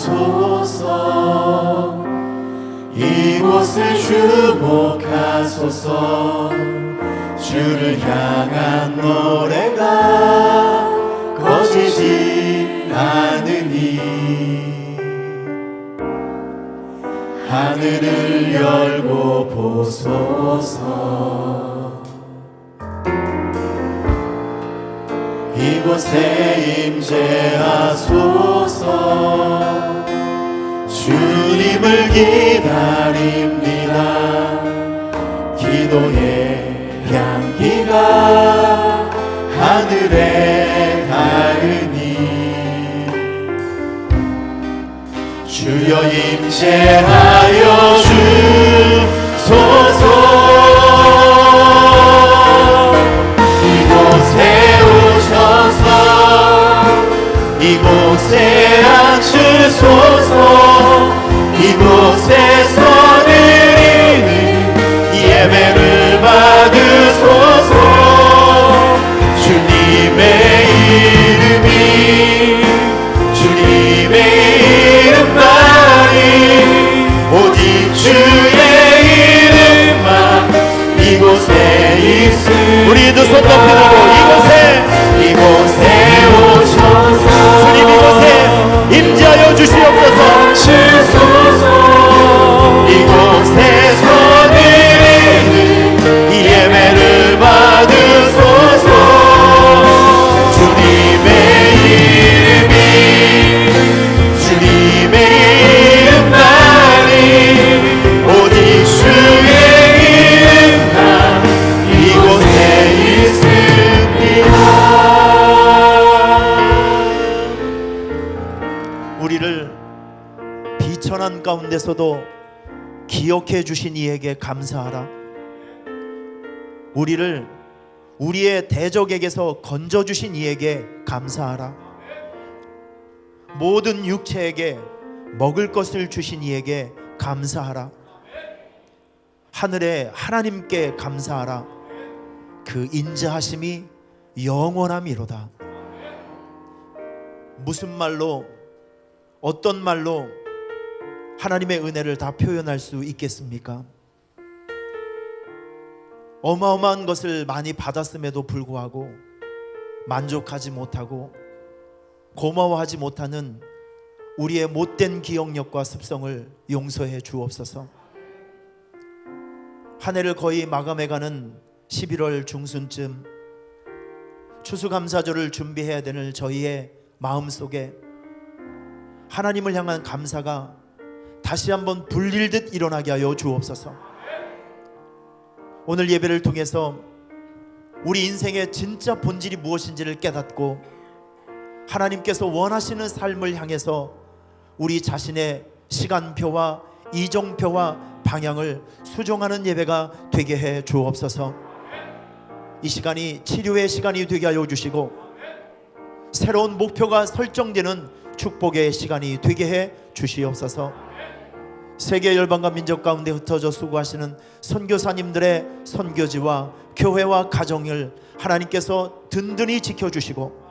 주옵소서. 이곳을 주목하소서. 주를 향한 노래가 꺼지지 않으니 하늘을 열고 보소서. 이곳에 임재하소서. 주님을 기다립니다. 기도의 향기가 하늘에 닿으니 주여 임재하여 주소서. 이곳에 오셔서 이곳에 앉으소서. 이곳에서 드리는 예배를 받으소서. 주님의 이름만이 오직 주의 이름만 이곳에 있으니 우리 두 손 높이 들고 이곳에 오셔서 주님 이곳에 임재하여 주시옵소서. 이곳에서 드리는 예배를 받으소서. 주님의 이름만이 오직 주의 이름만 이곳에 있습니다. 우리를 비천한 가운데서도 기억해 주신 이에게 감사하라. 우리를 우리의 대적에게서 건져 주신 이에게 감사하라. 모든 육체에게 먹을 것을 주신 이에게 감사하라. 하늘의 하나님께 감사하라. 그 인자하심이 영원함이로다. 무슨 말로 어떤 말로 하나님의 은혜를 다 표현할 수 있겠습니까? 어마어마한 것을 많이 받았음에도 불구하고 만족하지 못하고 고마워하지 못하는 우리의 못된 기억력과 습성을 용서해 주옵소서. 한 해를 거의 마감해가는 11월 중순쯤 추수감사절을 준비해야 되는 저희의 마음속에 하나님을 향한 감사가 다시 한번 불릴듯 일어나게 하여 주옵소서. 오늘 예배를 통해서 우리 인생의 진짜 본질이 무엇인지를 깨닫고 하나님께서 원하시는 삶을 향해서 우리 자신의 시간표와 이정표와 방향을 수정하는 예배가 되게 해 주옵소서. 이 시간이 치료의 시간이 되게 하여 주시고 새로운 목표가 설정되는 축복의 시간이 되게 해 주시옵소서. 세계 열방과 민족 가운데 흩어져 수고하시는 선교사님들의 선교지와 교회와 가정을 하나님께서 든든히 지켜주시고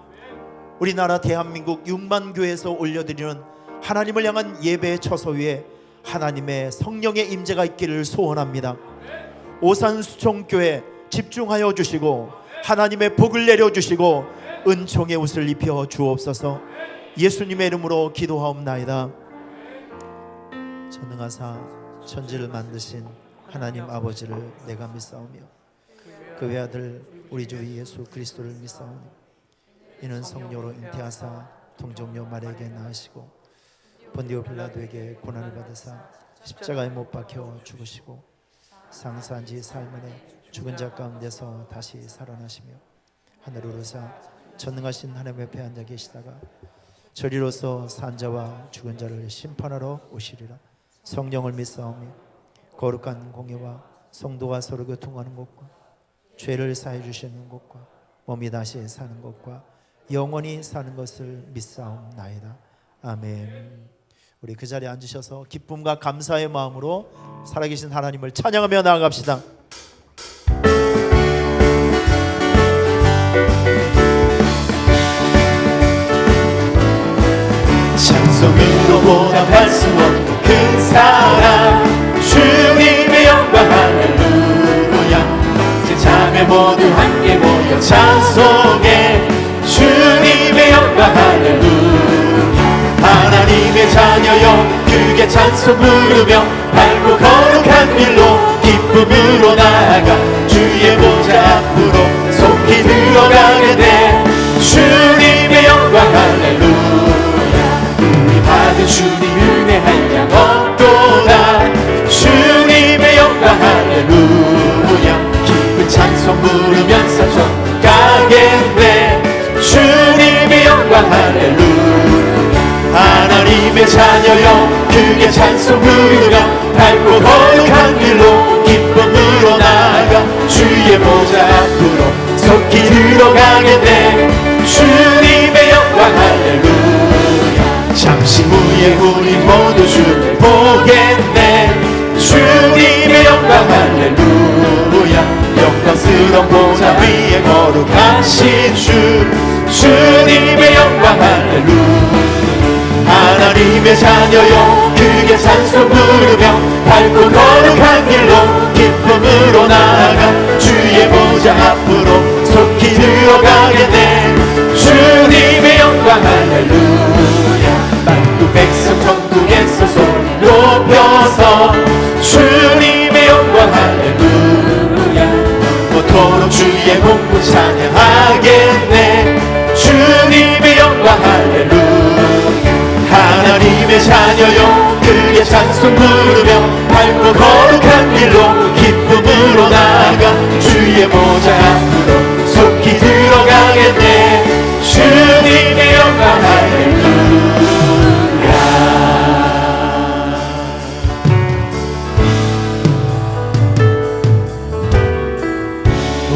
우리나라 대한민국 6만 교회에서 올려드리는 하나님을 향한 예배의 처소 위에 하나님의 성령의 임재가 있기를 소원합니다. 오산수총교회 집중하여 주시고 하나님의 복을 내려주시고 은총의 옷을 입혀 주옵소서. 예수님의 이름으로 기도하옵나이다. 전능하사 천지를 만드신 하나님 아버지를 내가 믿사오며 그 외아들 우리 주 예수 그리스도를 믿사오니 이는 성령으로 잉태하사 동정녀 마리아에게 낳으시고 본디오 빌라도에게 고난을 받으사 십자가에 못 박혀 죽으시고 상수한 지 사흘 만에 죽은 자 가운데서 다시 살아나시며 하늘로 오르사 전능하신 하나님 옆에 앉아 계시다가 저리로서 산 자와 죽은 자를 심판하러 오시리라. 성령을 믿사오며 거룩한 공예와 성도가 서로 교통하는 것과 죄를 사해 주시는 것과 몸이 다시 사는 것과 영원히 사는 것을 믿사옵나이다. 아멘. 우리 그 자리에 앉으셔서 기쁨과 감사의 마음으로 살아계신 하나님을 찬양하며 나아갑시다. 찬송으로 보답할 수 없는 큰 사랑 주님의 영광 할렐루야 이제 자매 모두 함께 모여 찬송해 주님의 영광 할렐루야 하나님의 자녀여 크게 찬송 부르며 밝고 거룩한 길로 기쁨으로 나아가 주의 보좌 앞으로 속히 들어가게 돼 주님의 영광 할렐루야 우리 받은 주님 은혜 한량 없도다 주님의 영광 할렐루야 기쁜 찬송 부르면서 전 가겠네 주님의 영광 할렐루야 하나님의 자녀여 크게 찬송 부르며 밝고 거룩한 길로 기쁨으로 나아가 주의 보좌 앞으로 속히 들어가게 돼 주님의 영광 할렐루야 잠시 후에 우리 모두 주를 보겠네 주님의 영광 할렐루야 영광스러운 보좌 위에 거룩하신 주님의 영광 할렐루야 하나님의 자녀여 크게 찬송 부르며 밝고 거룩한 길로 기쁨으로 나아가 주의 보좌 앞으로 속히 들어가게 돼 주님의 영광 할렐루야 만국 백성 천국에서 소리 높여서 주님의 영광 할렐루야 영원토록 주의 공부 찬양하겠네 주님의 영광 할렐루야 하나님의 자녀여 크게 찬송 부르며 밝고 거룩한 길로 기쁨으로 나아가 주의 보좌 앞으로 속히 들어가게 돼 주님의 영광 할렐루야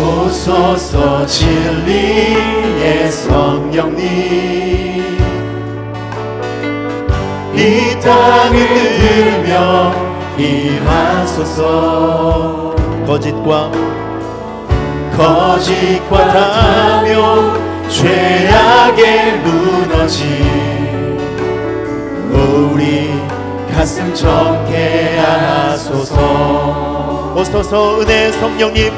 오소서 진리의 성령님 이 땅을 들며 임하소서 거짓과 다며 죄악에 무너진 우리 가슴 적게 하소서 오소서 은혜의 성령님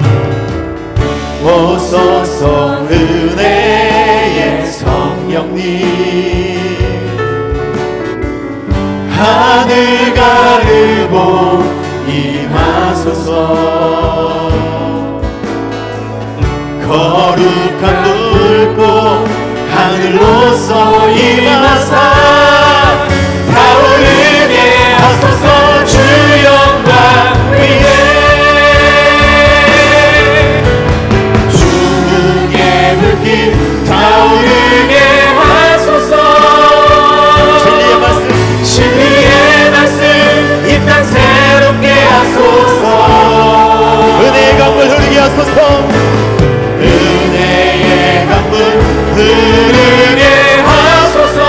오소서 은혜의 성령님 하늘 가르고 임하소서 거룩한 불꽃 하늘로서 임하사 타오르게 하소서 주 영광 위에 주의 불길 타오르게 하소서 진리의 말씀 이 땅 새롭게 하소서 은혜의 강물 흐르게 하소서 은혜의 강물 흐르게 하소서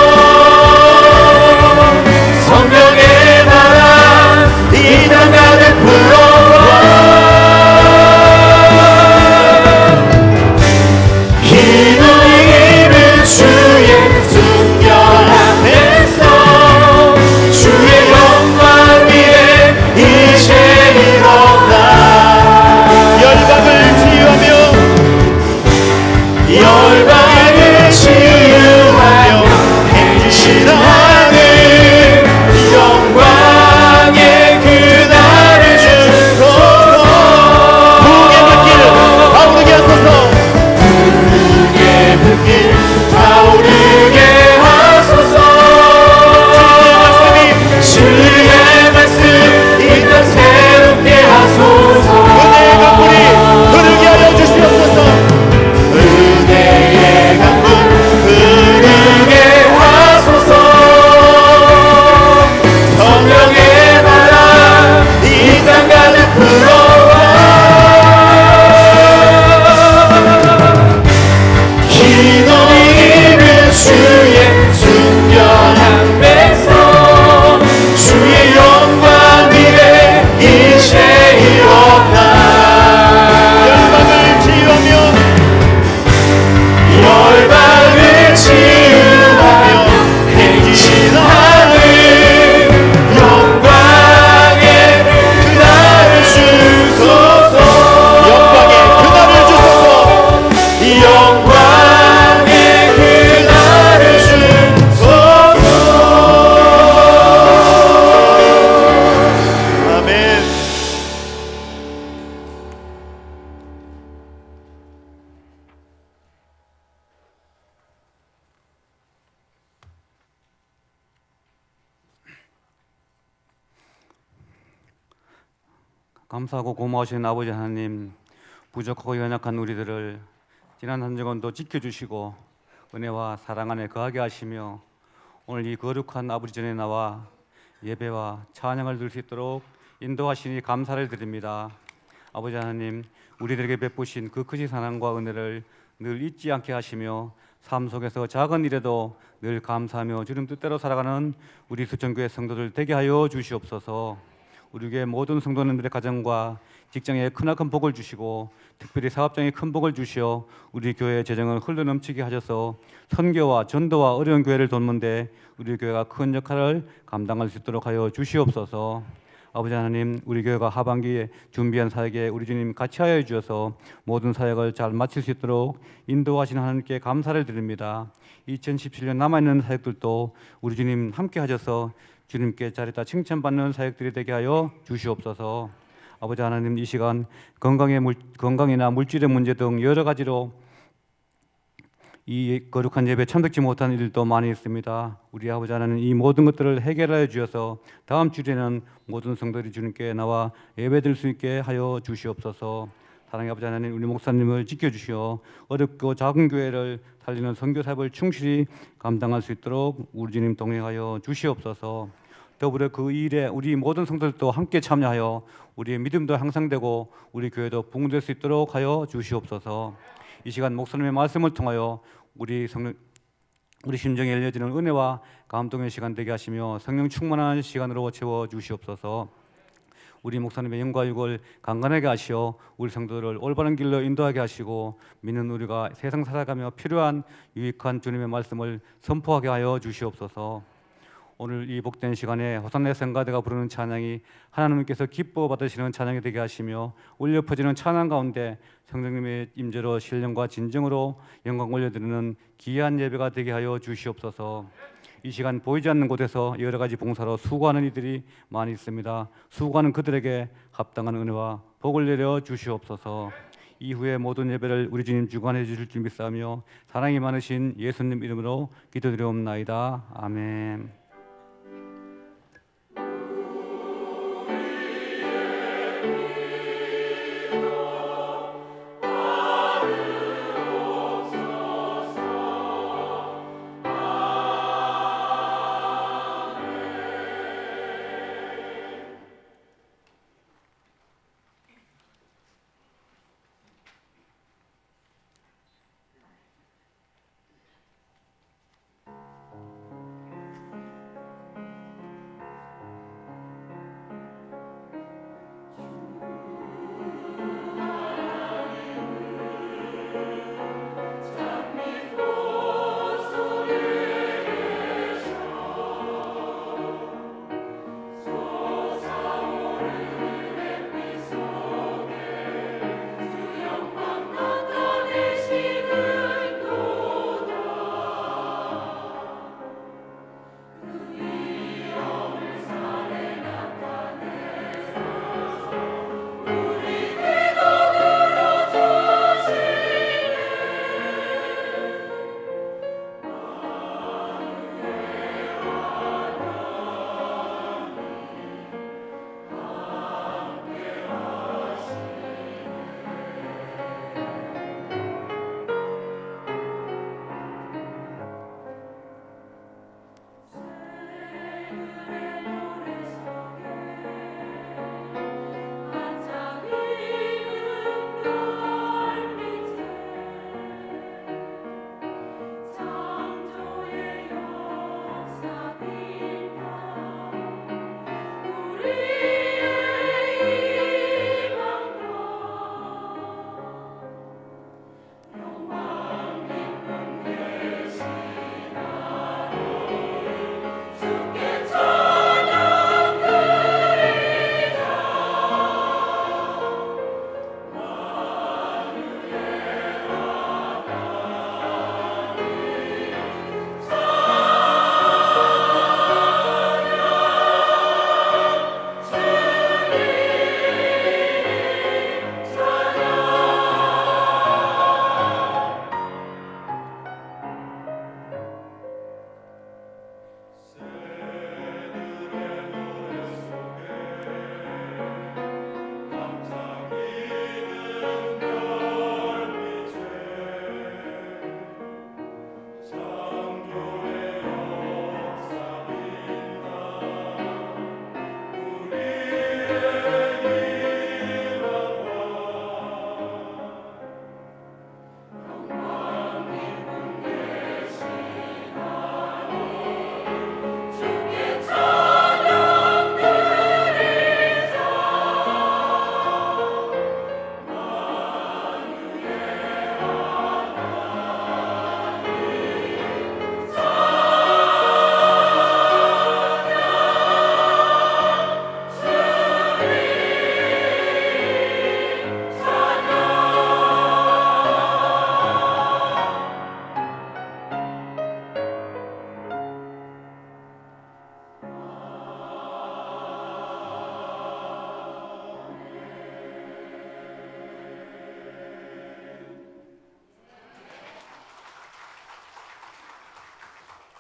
감사하고 고마우신 아버지 하나님, 부족하고 연약한 우리들을 지난 한 주간도 지켜주시고 은혜와 사랑 안에 거하게 하시며 오늘 이 거룩한 아버지 전에 나와 예배와 찬양을 드릴 수 있도록 인도하시니 감사를 드립니다. 아버지 하나님, 우리들에게 베푸신 그 크신 사랑과 은혜를 늘 잊지 않게 하시며 삶 속에서 작은 일에도 늘 감사하며 주님 뜻대로 살아가는 우리 수천교회 성도들 되게 하여 주시옵소서. 우리 교회 모든 성도님들의 가정과 직장에 크나큰 복을 주시고 특별히 사업장에 큰 복을 주시어 우리 교회의 재정을 흘러넘치게 하셔서 선교와 전도와 어려운 교회를 돕는데 우리 교회가 큰 역할을 감당할 수 있도록 하여 주시옵소서. 아버지 하나님, 우리 교회가 하반기에 준비한 사역에 우리 주님 같이 하여 주셔서 모든 사역을 잘 마칠 수 있도록 인도하시는 하나님께 감사를 드립니다. 2017년 남아있는 사역들도 우리 주님 함께 하셔서 주님께 자리다 칭찬받는 사역들이 되게 하여 주시옵소서. 아버지 하나님, 이 시간 건강이나 물질의 문제 등 여러 가지로 이 거룩한 예배에 참석지 못한 일도 많이 있습니다. 우리 아버지 하나님, 이 모든 것들을 해결하여 주셔서 다음 주에는 모든 성도들이 주님께 나와 예배드릴 수 있게 하여 주시옵소서. 사랑의 아버지 하나님, 우리 목사님을 지켜주시어 어렵고 작은 교회를 살리는 선교 사역을 충실히 감당할 수 있도록 우리 주님 동행하여 주시옵소서. 더불어 그 일에 우리 모든 성도들도 함께 참여하여 우리의 믿음도 향상되고 우리 교회도 부흥될 수 있도록 하여 주시옵소서. 이 시간 목사님의 말씀을 통하여 우리 심정에 열려지는 은혜와 감동의 시간 되게 하시며 성령 충만한 시간으로 채워 주시옵소서. 우리 목사님의 영과 육을 강건하게 하시어 우리 성도들을 올바른 길로 인도하게 하시고 믿는 우리가 세상 살아가며 필요한 유익한 주님의 말씀을 선포하게 하여 주시옵소서. 오늘 이 복된 시간에 호산나 성가대가 부르는 찬양이 하나님께서 기뻐 받으시는 찬양이 되게 하시며 울려 퍼지는 찬양 가운데 성령님의 임재로 신령과 진정으로 영광 올려드리는 귀한 예배가 되게 하여 주시옵소서. 이 시간 보이지 않는 곳에서 여러 가지 봉사로 수고하는 이들이 많이 있습니다. 수고하는 그들에게 합당한 은혜와 복을 내려 주시옵소서. 이후에 모든 예배를 우리 주님 주관해 주실 줄 믿사오며 사랑이 많으신 예수님 이름으로 기도드리옵나이다. 아멘.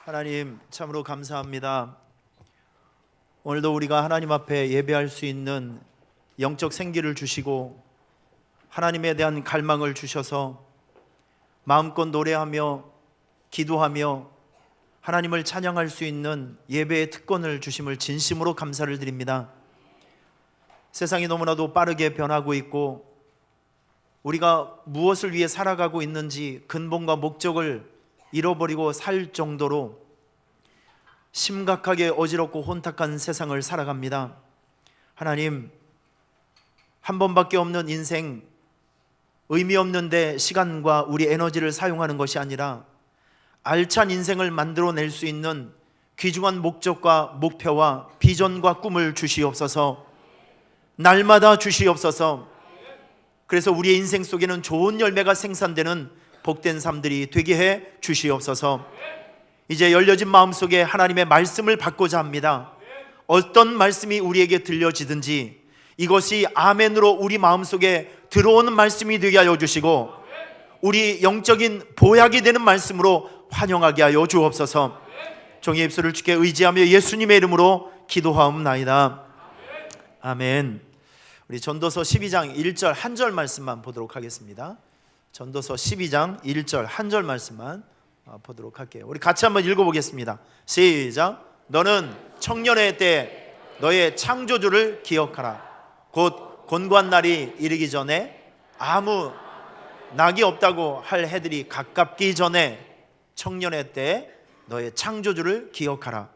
하나님 참으로 감사합니다. 오늘도 우리가 하나님 앞에 예배할 수 있는 영적 생기를 주시고 하나님에 대한 갈망을 주셔서 마음껏 노래하며 기도하며 하나님을 찬양할 수 있는 예배의 특권을 주심을 진심으로 감사를 드립니다. 세상이 너무나도 빠르게 변하고 있고 우리가 무엇을 위해 살아가고 있는지 근본과 목적을 잃어버리고 살 정도로 심각하게 어지럽고 혼탁한 세상을 살아갑니다. 하나님, 한 번밖에 없는 인생, 의미 없는데 시간과 우리 에너지를 사용하는 것이 아니라 알찬 인생을 만들어낼 수 있는 귀중한 목적과 목표와 비전과 꿈을 주시옵소서. 날마다 주시옵소서. 그래서 우리의 인생 속에는 좋은 열매가 생산되는 복된 삶들이 되게 해 주시옵소서. 이제 열려진 마음속에 하나님의 말씀을 받고자 합니다. 어떤 말씀이 우리에게 들려지든지 이것이 아멘으로 우리 마음속에 들어오는 말씀이 되게 하여 주시고 우리 영적인 보약이 되는 말씀으로 환영하게 하여 주옵소서. 종의 입술을 주께 의지하며 예수님의 이름으로 기도하옵나이다. 아멘. 우리 전도서 12장 1절 한 절 말씀만 보도록 하겠습니다. 전도서 12장 1절 한 절 말씀만 보도록 할게요. 우리 같이 한번 읽어보겠습니다. 시작. 너는 청년의 때 너의 창조주를 기억하라. 곧 곤고한 날이 이르기 전에 아무 낙이 없다고 할 해들이 가깝기 전에 청년의 때 너의 창조주를 기억하라.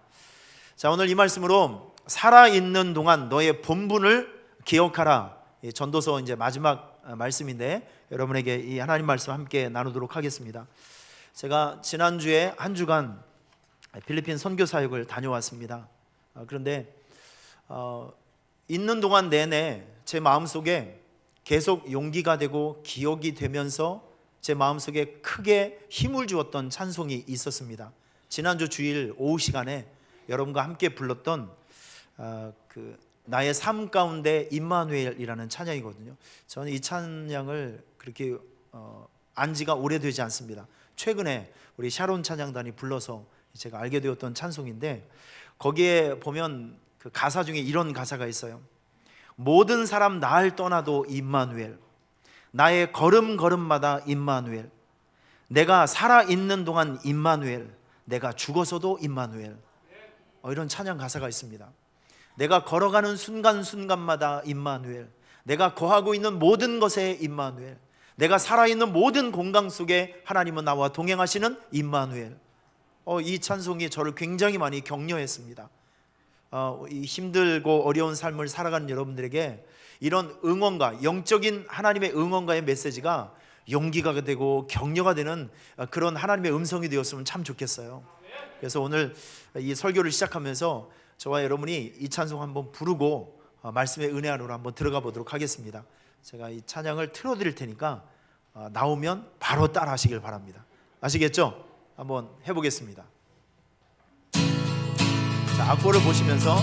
자, 오늘 이 말씀으로 살아있는 동안 너의 본분을 기억하라. 전도서 이제 마지막 말씀인데 여러분에게 이 하나님 말씀 함께 나누도록 하겠습니다. 제가 지난주에 한 주간 필리핀 선교 사역을 다녀왔습니다. 그런데 있는 동안 내내 제 마음속에 계속 용기가 되고 기억이 되면서 제 마음속에 크게 힘을 주었던 찬송이 있었습니다. 지난주 주일 오후 시간에 여러분과 함께 불렀던 나의 삶 가운데 임마누엘이라는 찬양이거든요. 저는 이 찬양을 그렇게 안 지가 오래되지 않습니다. 최근에 우리 샤론 찬양단이 불러서 제가 알게 되었던 찬송인데 거기에 보면 그 가사 중에 이런 가사가 있어요. 모든 사람 날 떠나도 임마누엘, 나의 걸음걸음마다 임마누엘, 내가 살아있는 동안 임마누엘, 내가 죽어서도 임마누엘. 이런 찬양 가사가 있습니다. 내가 걸어가는 순간순간마다 임마누엘, 내가 거하고 있는 모든 것에 임마누엘, 내가 살아있는 모든 공간 속에 하나님은 나와 동행하시는 임마누엘. 이 찬송이 저를 굉장히 많이 격려했습니다. 이 힘들고 어려운 삶을 살아가는 여러분들에게 이런 응원가, 영적인 하나님의 응원가의 메시지가 용기가 되고 격려가 되는 그런 하나님의 음성이 되었으면 참 좋겠어요. 그래서 오늘 이 설교를 시작하면서 저와 여러분이 이 찬송 한번 부르고 말씀의 은혜 안으로 한번 들어가 보도록 하겠습니다. 제가 이 찬양을 틀어드릴 테니까 나오면 바로 따라 하시길 바랍니다. 아시겠죠? 한번 해보겠습니다. 자, 악보를 보시면서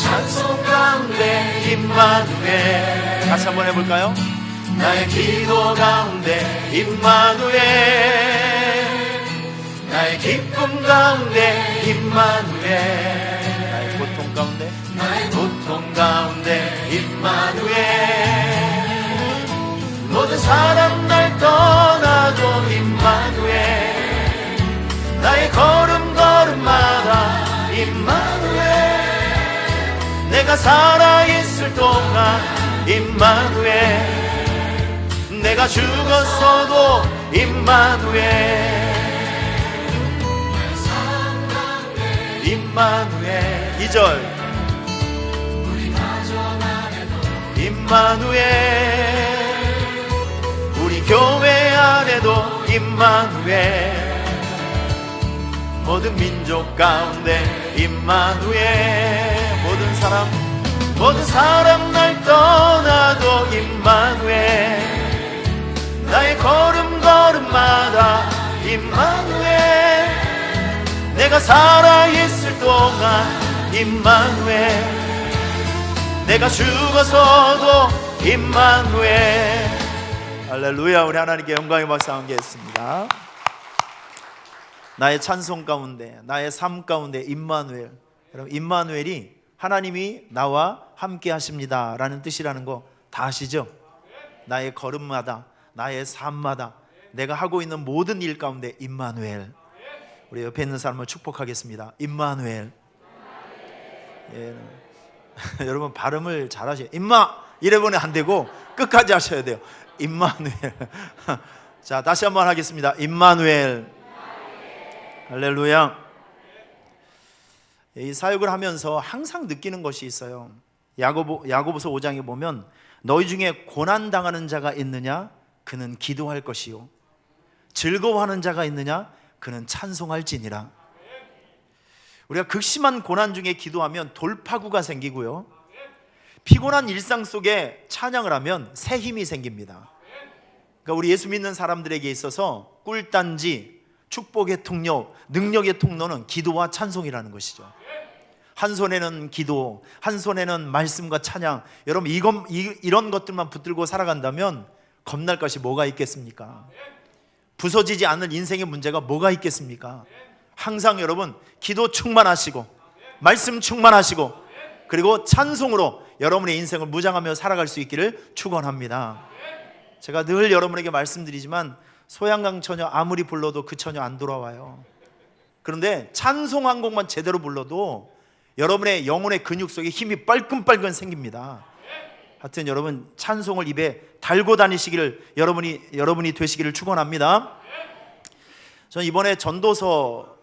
찬송 가운데 임마누엘. 다시 한번 해볼까요? 나의 기도 가운데 임마누엘, 나의 기쁨 가운데 임마누엘, 나의 고통 가운데, 나의 고통 가운데 임마누엘, 모든 사람 날 떠나도 임마누엘, 나의 걸음걸음마다 임마누엘, 내가 살아있을 동안 임마누엘, 내가 죽었어도 임마누엘, 임마누엘. 2절 임마누엘, 우리 교회 안에도 임마누엘, 모든 민족 가운데 임마누엘, 모든 사람 날 떠나도 임마누엘, 나의 걸음걸음마다 임마누엘, 내가 살아있을 동안 임마누엘, 내가 죽어서도 임마누엘. 할렐루야. 우리 하나님께 영광의 박수 함께 했습니다. 나의 찬송 가운데, 나의 삶 가운데 임마누엘. 여러분, 임마누엘이 하나님이 나와 함께 하십니다 라는 뜻이라는 거 다 아시죠? 나의 걸음마다, 나의 삶마다, 내가 하고 있는 모든 일 가운데 임마누엘. 우리 옆에 있는 사람을 축복하겠습니다. 임마누엘. 예. 여러분 발음을 잘 하셔요. 임마 이래보면 안 되고 끝까지 하셔야 돼요. 임마누엘. 자, 다시 한번 하겠습니다. 임마누엘. 할렐루야. 이 사역을 하면서 항상 느끼는 것이 있어요. 야고보서 5장에 보면 너희 중에 고난당하는 자가 있느냐? 그는 기도할 것이요, 즐거워하는 자가 있느냐? 그는 찬송할지니라. 우리가 극심한 고난 중에 기도하면 돌파구가 생기고요, 피곤한 일상 속에 찬양을 하면 새 힘이 생깁니다. 그러니까 우리 예수 믿는 사람들에게 있어서 꿀단지, 축복의 통로, 능력의 통로는 기도와 찬송이라는 것이죠. 한 손에는 기도, 한 손에는 말씀과 찬양. 여러분 이런 것들만 붙들고 살아간다면 겁날 것이 뭐가 있겠습니까? 부서지지 않는 인생의 문제가 뭐가 있겠습니까? 항상 여러분 기도 충만하시고, 말씀 충만하시고, 그리고 찬송으로 여러분의 인생을 무장하며 살아갈 수 있기를 축원합니다. 제가 늘 여러분에게 말씀드리지만 소양강 처녀 아무리 불러도 그 처녀 안 돌아와요. 그런데 찬송 한 곡만 제대로 불러도 여러분의 영혼의 근육 속에 힘이 빨끔빨끔 생깁니다. 하여튼 여러분 찬송을 입에 달고 다니시기를 여러분이 되시기를 축원합니다. 저는 이번에 전도서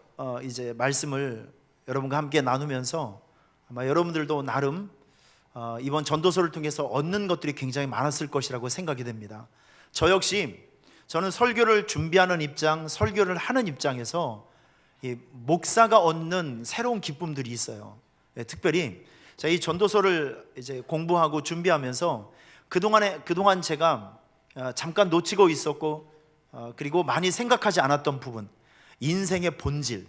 이제 말씀을 여러분과 함께 나누면서 아마 여러분들도 나름 이번 전도서를 통해서 얻는 것들이 굉장히 많았을 것이라고 생각이 됩니다. 저 역시 저는 설교를 준비하는 입장, 설교를 하는 입장에서 이 목사가 얻는 새로운 기쁨들이 있어요. 특별히 이 전도서를 이제 공부하고 준비하면서 그동안 제가 잠깐 놓치고 있었고, 그리고 많이 생각하지 않았던 부분, 인생의 본질,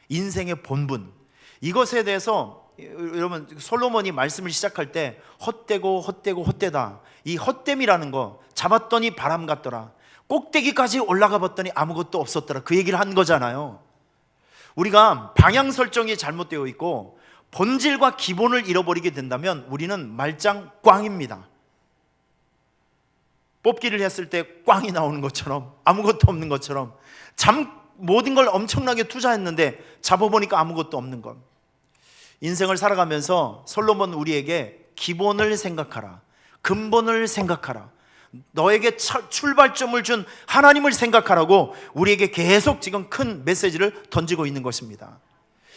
인생의 본분, 이것에 대해서 여러분 솔로몬이 말씀을 시작할 때 헛되다, 이 헛됨이라는 거, 잡았더니 바람 같더라, 꼭대기까지 올라가 봤더니 아무것도 없었더라, 그 얘기를 한 거잖아요. 우리가 방향 설정이 잘못되어 있고 본질과 기본을 잃어버리게 된다면 우리는 말짱 꽝입니다. 뽑기를 했을 때 꽝이 나오는 것처럼, 아무것도 없는 것처럼, 모든 걸 엄청나게 투자했는데 잡아보니까 아무것도 없는 것. 인생을 살아가면서 솔로몬 우리에게 기본을 생각하라, 근본을 생각하라, 너에게 출발점을 준 하나님을 생각하라고 우리에게 계속 지금 큰 메시지를 던지고 있는 것입니다.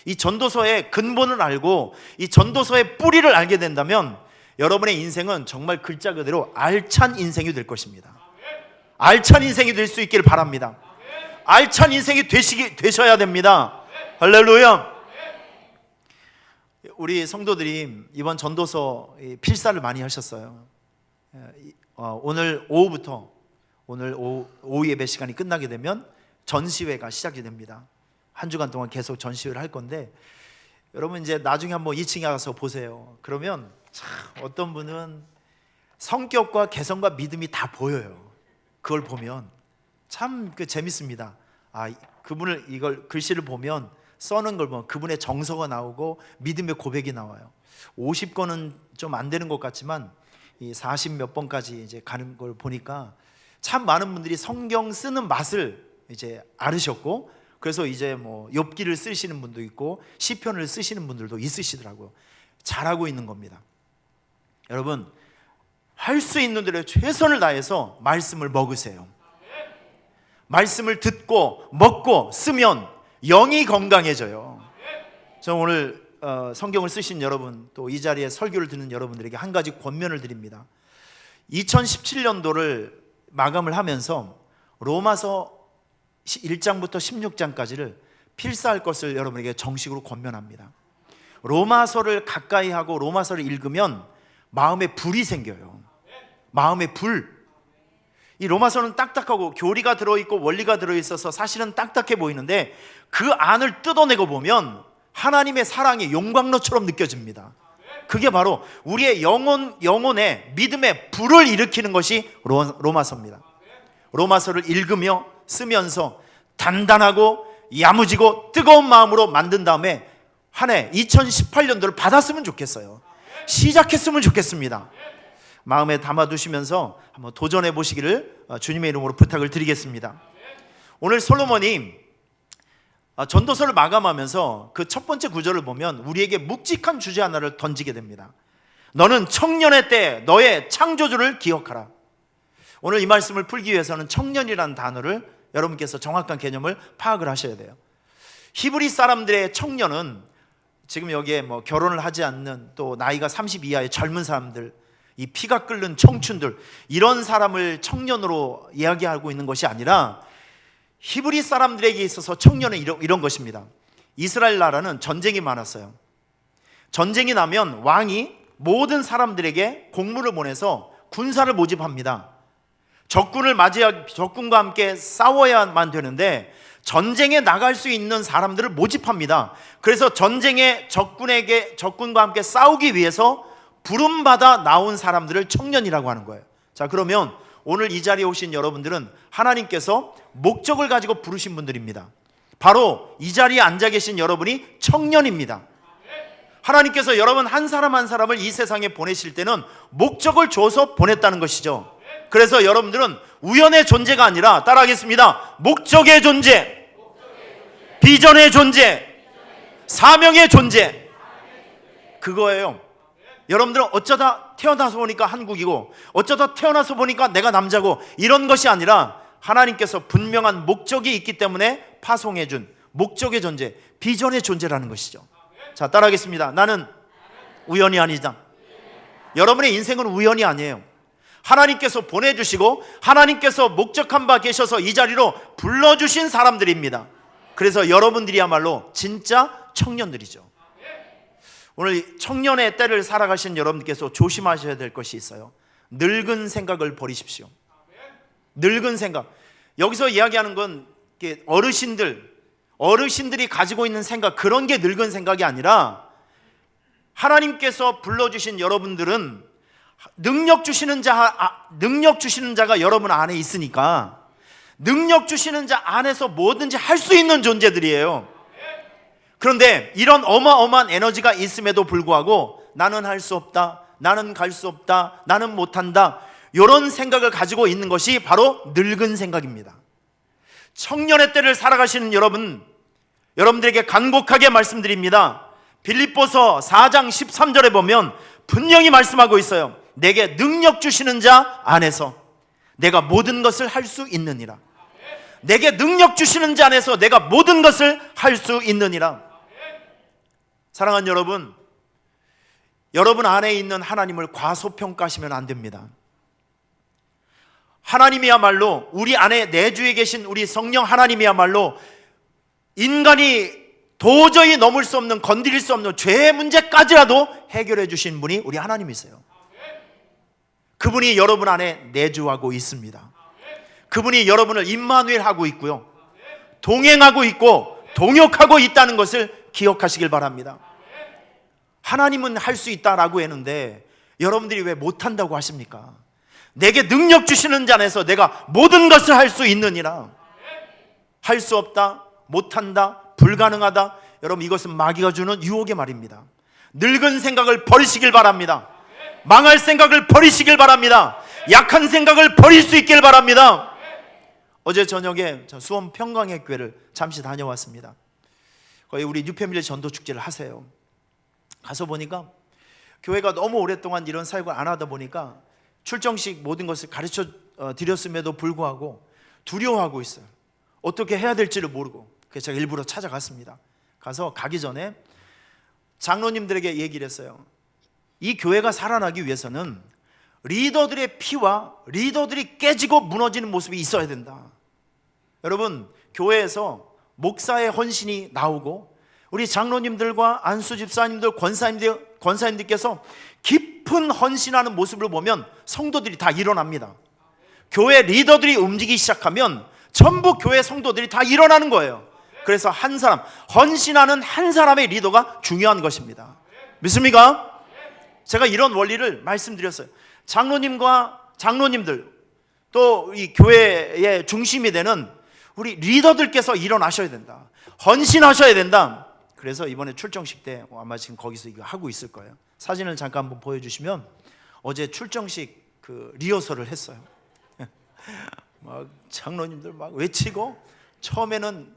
이 전도서의 근본을 알고 이 전도서의 뿌리를 알게 된다면 여러분의 인생은 정말 글자 그대로 알찬 인생이 될 것입니다. 알찬 인생이 될 수 있기를 바랍니다. 알찬 인생이 되셔야 됩니다. 할렐루야. 우리 성도들이 이번 전도서 필사를 많이 하셨어요. 오늘 오후부터, 오늘 오후 예배 시간이 끝나게 되면 전시회가 시작이 됩니다. 한 주간 동안 계속 전시회를 할 건데, 여러분 이제 나중에 한번 2층에 가서 보세요. 그러면 참 어떤 분은 성격과 개성과 믿음이 다 보여요. 그걸 보면 참 재밌습니다. 그분을 이걸 글씨를 보면, 써는 걸 보면 그분의 정서가 나오고 믿음의 고백이 나와요. 50권은 좀 안 되는 것 같지만 이 40몇 번까지 이제 가는 걸 보니까 참 많은 분들이 성경 쓰는 맛을 이제 알으셨고, 그래서 이제 뭐 욥기를 쓰시는 분도 있고 시편을 쓰시는 분들도 있으시더라고요. 잘하고 있는 겁니다. 여러분 할 수 있는 대로 최선을 다해서 말씀을 먹으세요. 말씀을 듣고 먹고 쓰면 영이 건강해져요. 저 오늘 성경을 쓰신 여러분, 또 이 자리에 설교를 듣는 여러분들에게 한 가지 권면을 드립니다. 2017년도를 마감을 하면서 로마서 1장부터 16장까지를 필사할 것을 여러분에게 정식으로 권면합니다. 로마서를 가까이 하고 로마서를 읽으면 마음에 불이 생겨요. 마음에 불. 이 로마서는 딱딱하고 교리가 들어있고 원리가 들어있어서 사실은 딱딱해 보이는데 그 안을 뜯어내고 보면 하나님의 사랑이 용광로처럼 느껴집니다. 그게 바로 우리의 영혼의 믿음의 불을 일으키는 것이 로마서입니다. 로마서를 읽으며 쓰면서 단단하고 야무지고 뜨거운 마음으로 만든 다음에 한 해 2018년도를 받았으면 좋겠어요. 시작했으면 좋겠습니다. 마음에 담아두시면서 한번 도전해 보시기를 주님의 이름으로 부탁을 드리겠습니다. 오늘 솔로몬이 전도서를 마감하면서 그 첫 번째 구절을 보면 우리에게 묵직한 주제 하나를 던지게 됩니다. 너는 청년의 때 너의 창조주를 기억하라. 오늘 이 말씀을 풀기 위해서는 청년이라는 단어를 여러분께서 정확한 개념을 파악을 하셔야 돼요. 히브리 사람들의 청년은 지금 여기에 뭐 결혼을 하지 않는, 또 나이가 30 이하의 젊은 사람들, 이 피가 끓는 청춘들, 이런 사람을 청년으로 이야기하고 있는 것이 아니라 히브리 사람들에게 있어서 청년은 이런 것입니다. 이스라엘 나라는 전쟁이 많았어요. 전쟁이 나면 왕이 모든 사람들에게 공무를 보내서 군사를 모집합니다. 적군과 함께 싸워야만 되는데 전쟁에 나갈 수 있는 사람들을 모집합니다. 그래서 전쟁에 적군과 함께 싸우기 위해서 부름받아 나온 사람들을 청년이라고 하는 거예요. 자, 그러면 오늘 이 자리에 오신 여러분들은 하나님께서 목적을 가지고 부르신 분들입니다. 바로 이 자리에 앉아 계신 여러분이 청년입니다. 하나님께서 여러분 한 사람 한 사람을 이 세상에 보내실 때는 목적을 줘서 보냈다는 것이죠. 그래서 여러분들은 우연의 존재가 아니라, 따라하겠습니다, 목적의 존재, 비전의 존재, 사명의 존재, 그거예요. 여러분들은 어쩌다 태어나서 보니까 한국이고, 어쩌다 태어나서 보니까 내가 남자고, 이런 것이 아니라 하나님께서 분명한 목적이 있기 때문에 파송해준 목적의 존재, 비전의 존재라는 것이죠. 자, 따라하겠습니다. 나는 우연이 아니다. 여러분의 인생은 우연이 아니에요. 하나님께서 보내주시고 하나님께서 목적한 바 계셔서 이 자리로 불러주신 사람들입니다. 그래서 여러분들이야말로 진짜 청년들이죠. 오늘 청년의 때를 살아가신 여러분께서 조심하셔야 될 것이 있어요. 늙은 생각을 버리십시오. 늙은 생각, 여기서 이야기하는 건 어르신들이 가지고 있는 생각, 그런 게 늙은 생각이 아니라 하나님께서 불러주신 여러분들은 능력 주시는 자가 여러분 안에 있으니까 능력 주시는 자 안에서 뭐든지 할 수 있는 존재들이에요. 그런데 이런 어마어마한 에너지가 있음에도 불구하고 나는 할 수 없다, 나는 갈 수 없다, 나는 못한다, 이런 생각을 가지고 있는 것이 바로 늙은 생각입니다. 청년의 때를 살아가시는 여러분들에게 간곡하게 말씀드립니다. 빌립보서 4장 13절에 보면 분명히 말씀하고 있어요. 내게 능력 주시는 자 안에서 내가 모든 것을 할 수 있느니라. 내게 능력 주시는 자 안에서 내가 모든 것을 할 수 있느니라. 사랑하는 여러분 안에 있는 하나님을 과소평가하시면 안 됩니다. 하나님이야말로, 우리 안에 내주에 계신 우리 성령 하나님이야말로 인간이 도저히 넘을 수 없는, 건드릴 수 없는 죄의 문제까지라도 해결해 주신 분이 우리 하나님이세요. 그분이 여러분 안에 내주하고 있습니다. 그분이 여러분을 임마누엘 하고 있고요, 동행하고 있고 동역하고 있다는 것을 기억하시길 바랍니다. 하나님은 할 수 있다라고 했는데 여러분들이 왜 못한다고 하십니까? 내게 능력 주시는 자 안에서 내가 모든 것을 할 수 있느니라. 할 수 없다, 못한다, 불가능하다, 여러분 이것은 마귀가 주는 유혹의 말입니다. 늙은 생각을 버리시길 바랍니다. 망할 생각을 버리시길 바랍니다. 약한 생각을 버릴 수 있길 바랍니다. 어제 저녁에 수원 평강의 교회를 잠시 다녀왔습니다. 거기 우리 뉴패밀리 전도축제를 하세요. 가서 보니까 교회가 너무 오랫동안 이런 사역을 안 하다 보니까 출정식 모든 것을 가르쳐 드렸음에도 불구하고 두려워하고 있어요. 어떻게 해야 될지를 모르고. 그래서 제가 일부러 찾아갔습니다. 가서 가기 전에 장로님들에게 얘기를 했어요. 이 교회가 살아나기 위해서는 리더들의 피와 리더들이 깨지고 무너지는 모습이 있어야 된다. 여러분, 교회에서 목사의 헌신이 나오고 우리 장로님들과 안수 집사님들, 권사님들께서 깊은 헌신하는 모습을 보면 성도들이 다 일어납니다. 교회 리더들이 움직이기 시작하면 전부 교회 성도들이 다 일어나는 거예요. 그래서 한 사람, 헌신하는 한 사람의 리더가 중요한 것입니다. 믿습니까? 제가 이런 원리를 말씀드렸어요. 장로님들 또 이 교회의 중심이 되는 우리 리더들께서 일어나셔야 된다. 헌신하셔야 된다. 그래서 이번에 출정식 때 아마 지금 거기서 이거 하고 있을 거예요. 사진을 잠깐 한번 보여주시면 어제 출정식 그 리허설을 했어요. 막 장로님들 막 외치고 처음에는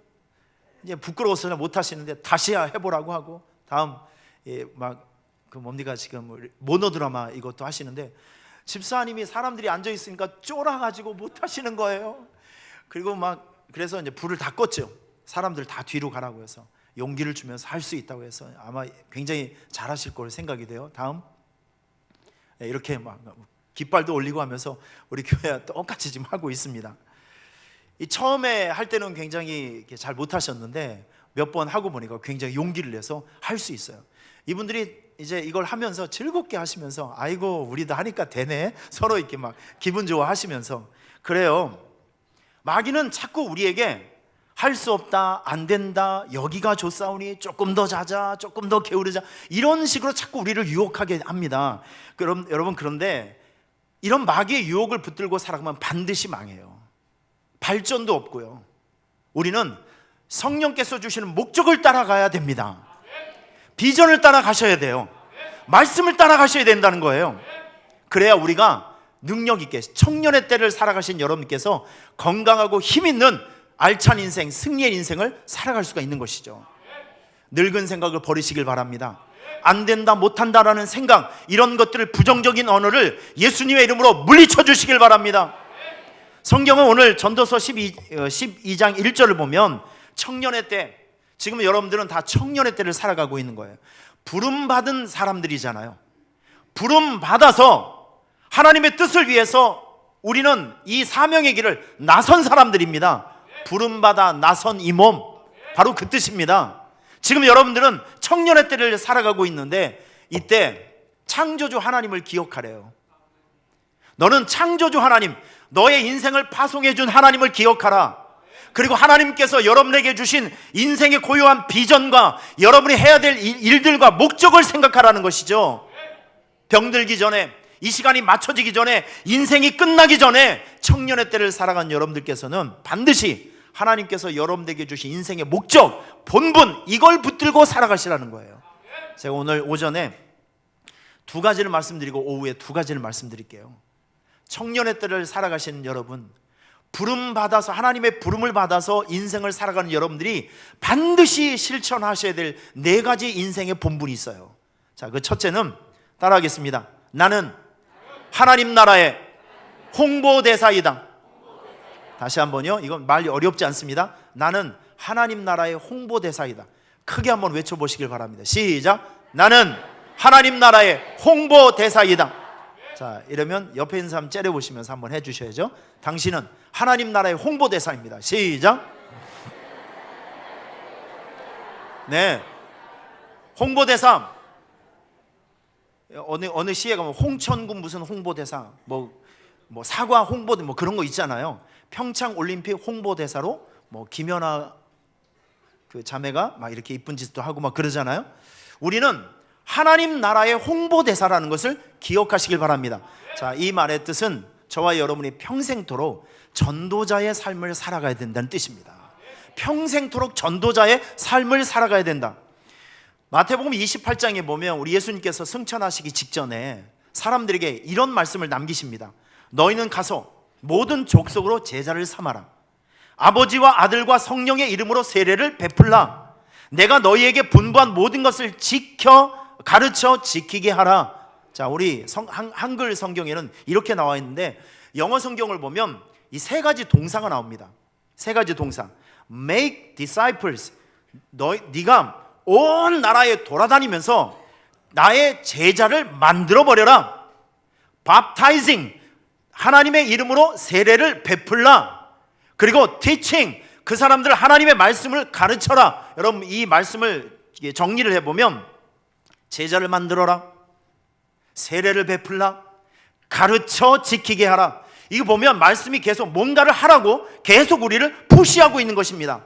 이제 부끄러워서 못 하시는데 다시 해보라고 하고 다음 막 그 뭡니까 지금 모노드라마 이것도 하시는데 집사님이 사람들이 앉아 있으니까 쫄아가지고 못 하시는 거예요. 그리고 막 그래서 이제 불을 다 껐죠. 사람들 다 뒤로 가라고 해서 용기를 주면서 할 수 있다고 해서 아마 굉장히 잘하실 거로 생각이 돼요. 다음 이렇게 막 깃발도 올리고 하면서 우리 교회와 똑같이 지금 하고 있습니다. 이 처음에 할 때는 굉장히 잘 못하셨는데 몇 번 하고 보니까 굉장히 용기를 내서 할 수 있어요. 이분들이 이제 이걸 하면서 즐겁게 하시면서 아이고 우리도 하니까 되네 서로 이렇게 막 기분 좋아 하시면서 그래요. 마귀는 자꾸 우리에게 할 수 없다, 안 된다, 여기가 좋사오니 조금 더 자자, 조금 더 게으르자 이런 식으로 자꾸 우리를 유혹하게 합니다. 그럼 여러분 그런데 이런 마귀의 유혹을 붙들고 살아가면 반드시 망해요. 발전도 없고요. 우리는 성령께서 주시는 목적을 따라가야 됩니다. 비전을 따라가셔야 돼요. 말씀을 따라가셔야 된다는 거예요. 그래야 우리가 능력 있게 청년의 때를 살아가신 여러분께서 건강하고 힘 있는 알찬 인생, 승리의 인생을 살아갈 수가 있는 것이죠. 늙은 생각을 버리시길 바랍니다. 안 된다, 못한다라는 생각, 이런 것들을 부정적인 언어를 예수님의 이름으로 물리쳐 주시길 바랍니다. 성경은 오늘 전도서 12장 1절을 보면 청년의 때, 지금 여러분들은 다 청년의 때를 살아가고 있는 거예요. 부름받은 사람들이잖아요. 부름받아서 하나님의 뜻을 위해서 우리는 이 사명의 길을 나선 사람들입니다. 부름받아 나선 이 몸, 바로 그 뜻입니다. 지금 여러분들은 청년의 때를 살아가고 있는데 이때 창조주 하나님을 기억하래요. 너는 창조주 하나님, 너의 인생을 파송해 준 하나님을 기억하라. 그리고 하나님께서 여러분에게 주신 인생의 고유한 비전과 여러분이 해야 될 일들과 목적을 생각하라는 것이죠. 병들기 전에, 이 시간이 맞춰지기 전에, 인생이 끝나기 전에 청년의 때를 살아간 여러분들께서는 반드시 하나님께서 여러분에게 주신 인생의 목적, 본분, 이걸 붙들고 살아가시라는 거예요. 제가 오늘 오전에 두 가지를 말씀드리고 오후에 두 가지를 말씀드릴게요. 청년의 때를 살아가시는 여러분, 부름 받아서, 하나님의 부름을 받아서 인생을 살아가는 여러분들이 반드시 실천하셔야 될 네 가지 인생의 본분이 있어요. 자, 그 첫째는 따라하겠습니다. 나는 하나님 나라의 홍보대사이다. 다시 한번요. 이건 말이 어렵지 않습니다. 나는 하나님 나라의 홍보대사이다. 크게 한번 외쳐보시길 바랍니다. 시작. 나는 하나님 나라의 홍보대사이다. 자, 이러면 옆에 있는 사람 째려보시면서 한번 해주셔야죠. 당신은 하나님 나라의 홍보대사입니다. 시작. 네, 홍보대사. 어느 시에 가면 홍천군 무슨 홍보대사, 뭐 사과 홍보, 뭐 그런 거 있잖아요. 평창 올림픽 홍보대사로 뭐 김연아 그 자매가 막 이렇게 이쁜 짓도 하고 막 그러잖아요. 우리는 하나님 나라의 홍보대사라는 것을 기억하시길 바랍니다. 자, 이 말의 뜻은 저와 여러분이 평생토록 전도자의 삶을 살아가야 된다는 뜻입니다. 평생토록 전도자의 삶을 살아가야 된다. 마태복음 28장에 보면 우리 예수님께서 승천하시기 직전에 사람들에게 이런 말씀을 남기십니다. 너희는 가서 모든 족속으로 제자를 삼아라. 아버지와 아들과 성령의 이름으로 세례를 베풀라. 내가 너희에게 분부한 모든 것을 가르쳐 지키게 하라. 자, 우리 한글 성경에는 이렇게 나와 있는데 영어 성경을 보면 이 세 가지 동사가 나옵니다. 세 가지 동사. Make disciples. 네가 온 나라에 돌아다니면서 나의 제자를 만들어 버려라. Baptizing. 하나님의 이름으로 세례를 베풀라. 그리고 teaching. 그 사람들 하나님의 말씀을 가르쳐라. 여러분, 이 말씀을 정리를 해보면 제자를 만들어라, 세례를 베풀라, 가르쳐 지키게 하라. 이거 보면 말씀이 계속 뭔가를 하라고 계속 우리를 푸시하고 있는 것입니다.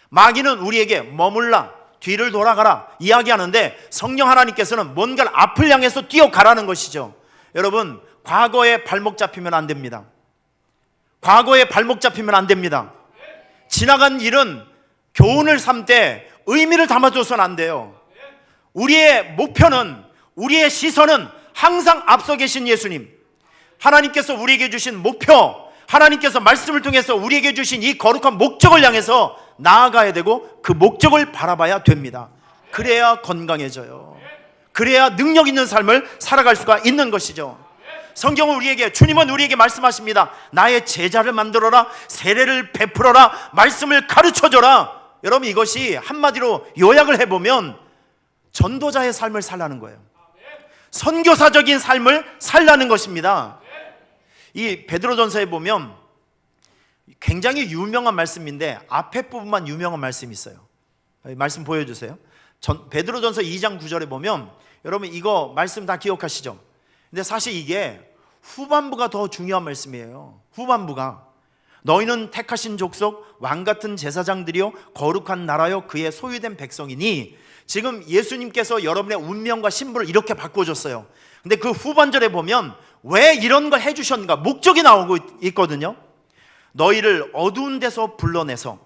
마귀는 우리에게 머물라, 뒤를 돌아가라 이야기하는데 성령 하나님께서는 뭔가를 앞을 향해서 뛰어가라는 것이죠. 여러분, 과거에 발목 잡히면 안 됩니다. 과거에 발목 잡히면 안 됩니다. 지나간 일은 교훈을 삼되 의미를 담아줘서는 안 돼요. 우리의 목표는, 우리의 시선은 항상 앞서 계신 예수님, 하나님께서 우리에게 주신 목표, 하나님께서 말씀을 통해서 우리에게 주신 이 거룩한 목적을 향해서 나아가야 되고 그 목적을 바라봐야 됩니다. 그래야 건강해져요. 그래야 능력 있는 삶을 살아갈 수가 있는 것이죠. 성경은 우리에게, 주님은 우리에게 말씀하십니다. 나의 제자를 만들어라, 세례를 베풀어라, 말씀을 가르쳐줘라. 여러분, 이것이 한마디로 요약을 해보면 전도자의 삶을 살라는 거예요. 선교사적인 삶을 살라는 것입니다. 이 베드로전서에 보면 굉장히 유명한 말씀인데 앞에 부분만 유명한 말씀이 있어요. 말씀 보여주세요. 베드로전서 2장 9절에 보면, 여러분 이거 말씀 다 기억하시죠? 근데 사실 이게 후반부가 더 중요한 말씀이에요. 후반부가, 너희는 택하신 족속, 왕같은 제사장들이요 거룩한 나라요 그의 소유된 백성이니, 지금 예수님께서 여러분의 운명과 신분을 이렇게 바꿔줬어요. 근데 그 후반절에 보면 왜 이런 걸 해주셨는가 목적이 나오고 있거든요. 너희를 어두운 데서 불러내서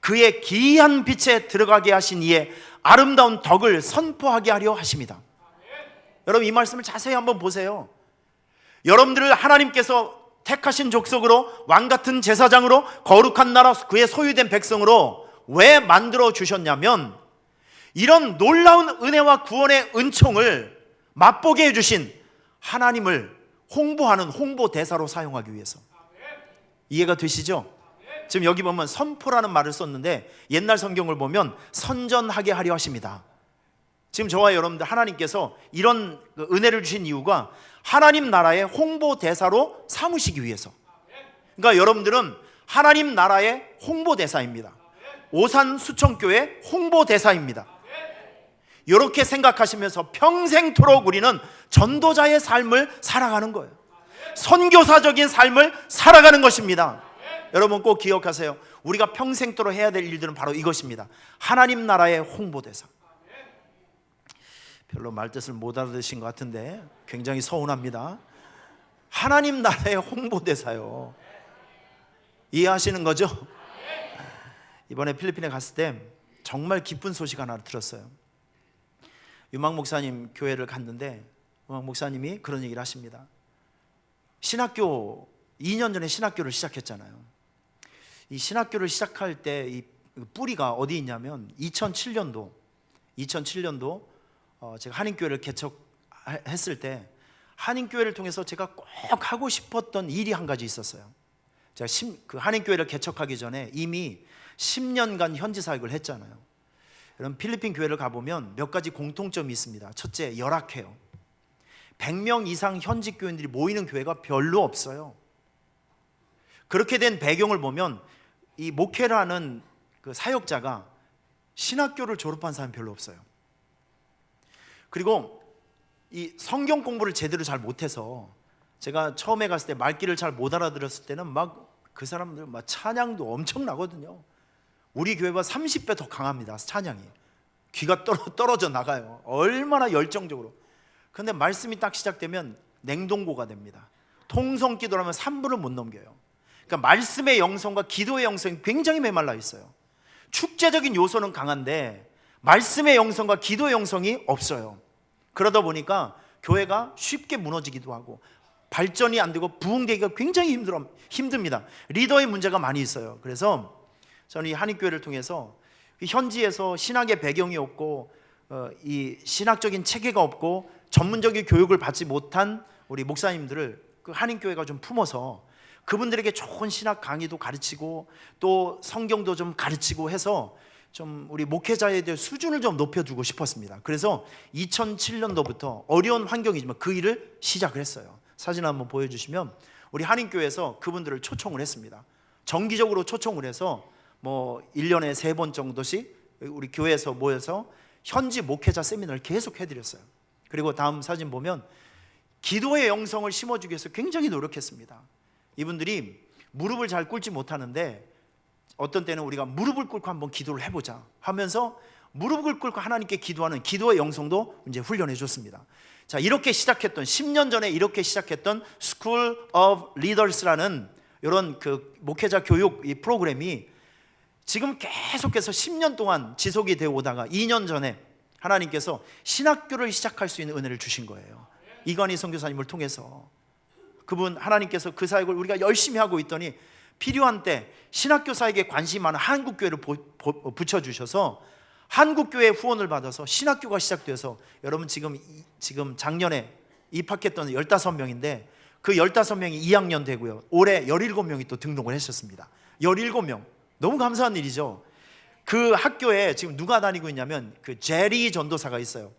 그의 기이한 빛에 들어가게 하신 이의 아름다운 덕을 선포하게 하려 하십니다. 여러분, 이 말씀을 자세히 한번 보세요. 여러분들을 하나님께서 택하신 족속으로, 왕같은 제사장으로, 거룩한 나라 그의 소유된 백성으로 왜 만들어 주셨냐면, 이런 놀라운 은혜와 구원의 은총을 맛보게 해주신 하나님을 홍보하는 홍보대사로 사용하기 위해서. 이해가 되시죠? 지금 여기 보면 선포라는 말을 썼는데 옛날 성경을 보면 선전하게 하려 하십니다. 지금 저와 여러분들 하나님께서 이런 은혜를 주신 이유가 하나님 나라의 홍보대사로 삼으시기 위해서. 그러니까 여러분들은 하나님 나라의 홍보대사입니다. 오산 수천교회 홍보대사입니다. 이렇게 생각하시면서 평생토록 우리는 전도자의 삶을 살아가는 거예요. 선교사적인 삶을 살아가는 것입니다. 여러분 꼭 기억하세요. 우리가 평생토록 해야 될 일들은 바로 이것입니다. 하나님 나라의 홍보대사. 별로 말뜻을 못 알아들으신 것 같은데 굉장히 서운합니다. 하나님 나라의 홍보대사요. 이해하시는 거죠? 이번에 필리핀에 갔을 때 정말 기쁜 소식 하나 들었어요. 유망 목사님 교회를 갔는데 유망 목사님이 그런 얘기를 하십니다. 신학교 2년 전에 신학교를 시작했잖아요. 이 신학교를 시작할 때 이 뿌리가 어디 있냐면 2007년도 제가 한인교회를 개척했을 때 한인교회를 통해서 제가 꼭 하고 싶었던 일이 한 가지 있었어요. 제가 그 한인교회를 개척하기 전에 이미 10년간 현지 사역을 했잖아요. 여러분 필리핀 교회를 가보면 몇 가지 공통점이 있습니다. 첫째, 열악해요. 100명 이상 현지 교인들이 모이는 교회가 별로 없어요. 그렇게 된 배경을 보면 이 목회를 하는 그 사역자가 신학교를 졸업한 사람이 별로 없어요. 그리고 이 성경 공부를 제대로 잘 못해서 제가 처음에 갔을 때 말귀를 잘 못 알아들었을 때는 막 그 사람들 막 찬양도 엄청나거든요. 우리 교회가 30배 더 강합니다. 찬양이 귀가 떨어져 나가요. 얼마나 열정적으로. 그런데 말씀이 딱 시작되면 냉동고가 됩니다. 통성 기도라면 3분을 못 넘겨요. 그러니까 말씀의 영성과 기도의 영성이 굉장히 메말라 있어요. 축제적인 요소는 강한데 말씀의 영성과 기도의 영성이 없어요. 그러다 보니까 교회가 쉽게 무너지기도 하고 발전이 안 되고 부흥되기가 굉장히 힘듭니다. 리더의 문제가 많이 있어요. 그래서 저는 이 한인교회를 통해서 현지에서 신학의 배경이 없고 이 신학적인 체계가 없고 전문적인 교육을 받지 못한 우리 목사님들을 그 한인교회가 좀 품어서 그분들에게 좋은 신학 강의도 가르치고 또 성경도 좀 가르치고 해서 좀 우리 목회자에 대한 수준을 좀 높여주고 싶었습니다. 그래서 2007년도부터 어려운 환경이지만 그 일을 시작을 했어요. 사진 한번 보여주시면 우리 한인교회에서 그분들을 초청을 했습니다. 정기적으로 초청을 해서 뭐 1년에 3번 정도씩 우리 교회에서 모여서 현지 목회자 세미나를 계속 해드렸어요. 그리고 다음 사진 보면 기도의 영성을 심어주기 위해서 굉장히 노력했습니다. 이분들이 무릎을 잘 꿇지 못하는데 어떤 때는 우리가 무릎을 꿇고 한번 기도를 해보자 하면서 무릎을 꿇고 하나님께 기도하는 기도의 영성도 이제 훈련해 줬습니다. 자, 이렇게 시작했던 10년 전에 이렇게 시작했던 School of Leaders라는 이런 그 목회자 교육 이 프로그램이 지금 계속해서 10년 동안 지속이 되어 오다가 2년 전에 하나님께서 신학교를 시작할 수 있는 은혜를 주신 거예요. 이건희 선교사님을 통해서. 그분 하나님께서 그 사역을 우리가 열심히 하고 있더니 필요한 때 신학교 사역에 관심이 많은 한국교회를 붙여주셔서 한국교회 후원을 받아서 신학교가 시작돼서 여러분 지금 작년에 입학했던 15명인데 그 15명이 2학년 되고요. 올해 17명이 또 등록을 하셨습니다. 17명. 너무 감사한 일이죠. 그 학교에 지금 누가 다니고 있냐면 그 제리 전도사가 있어요.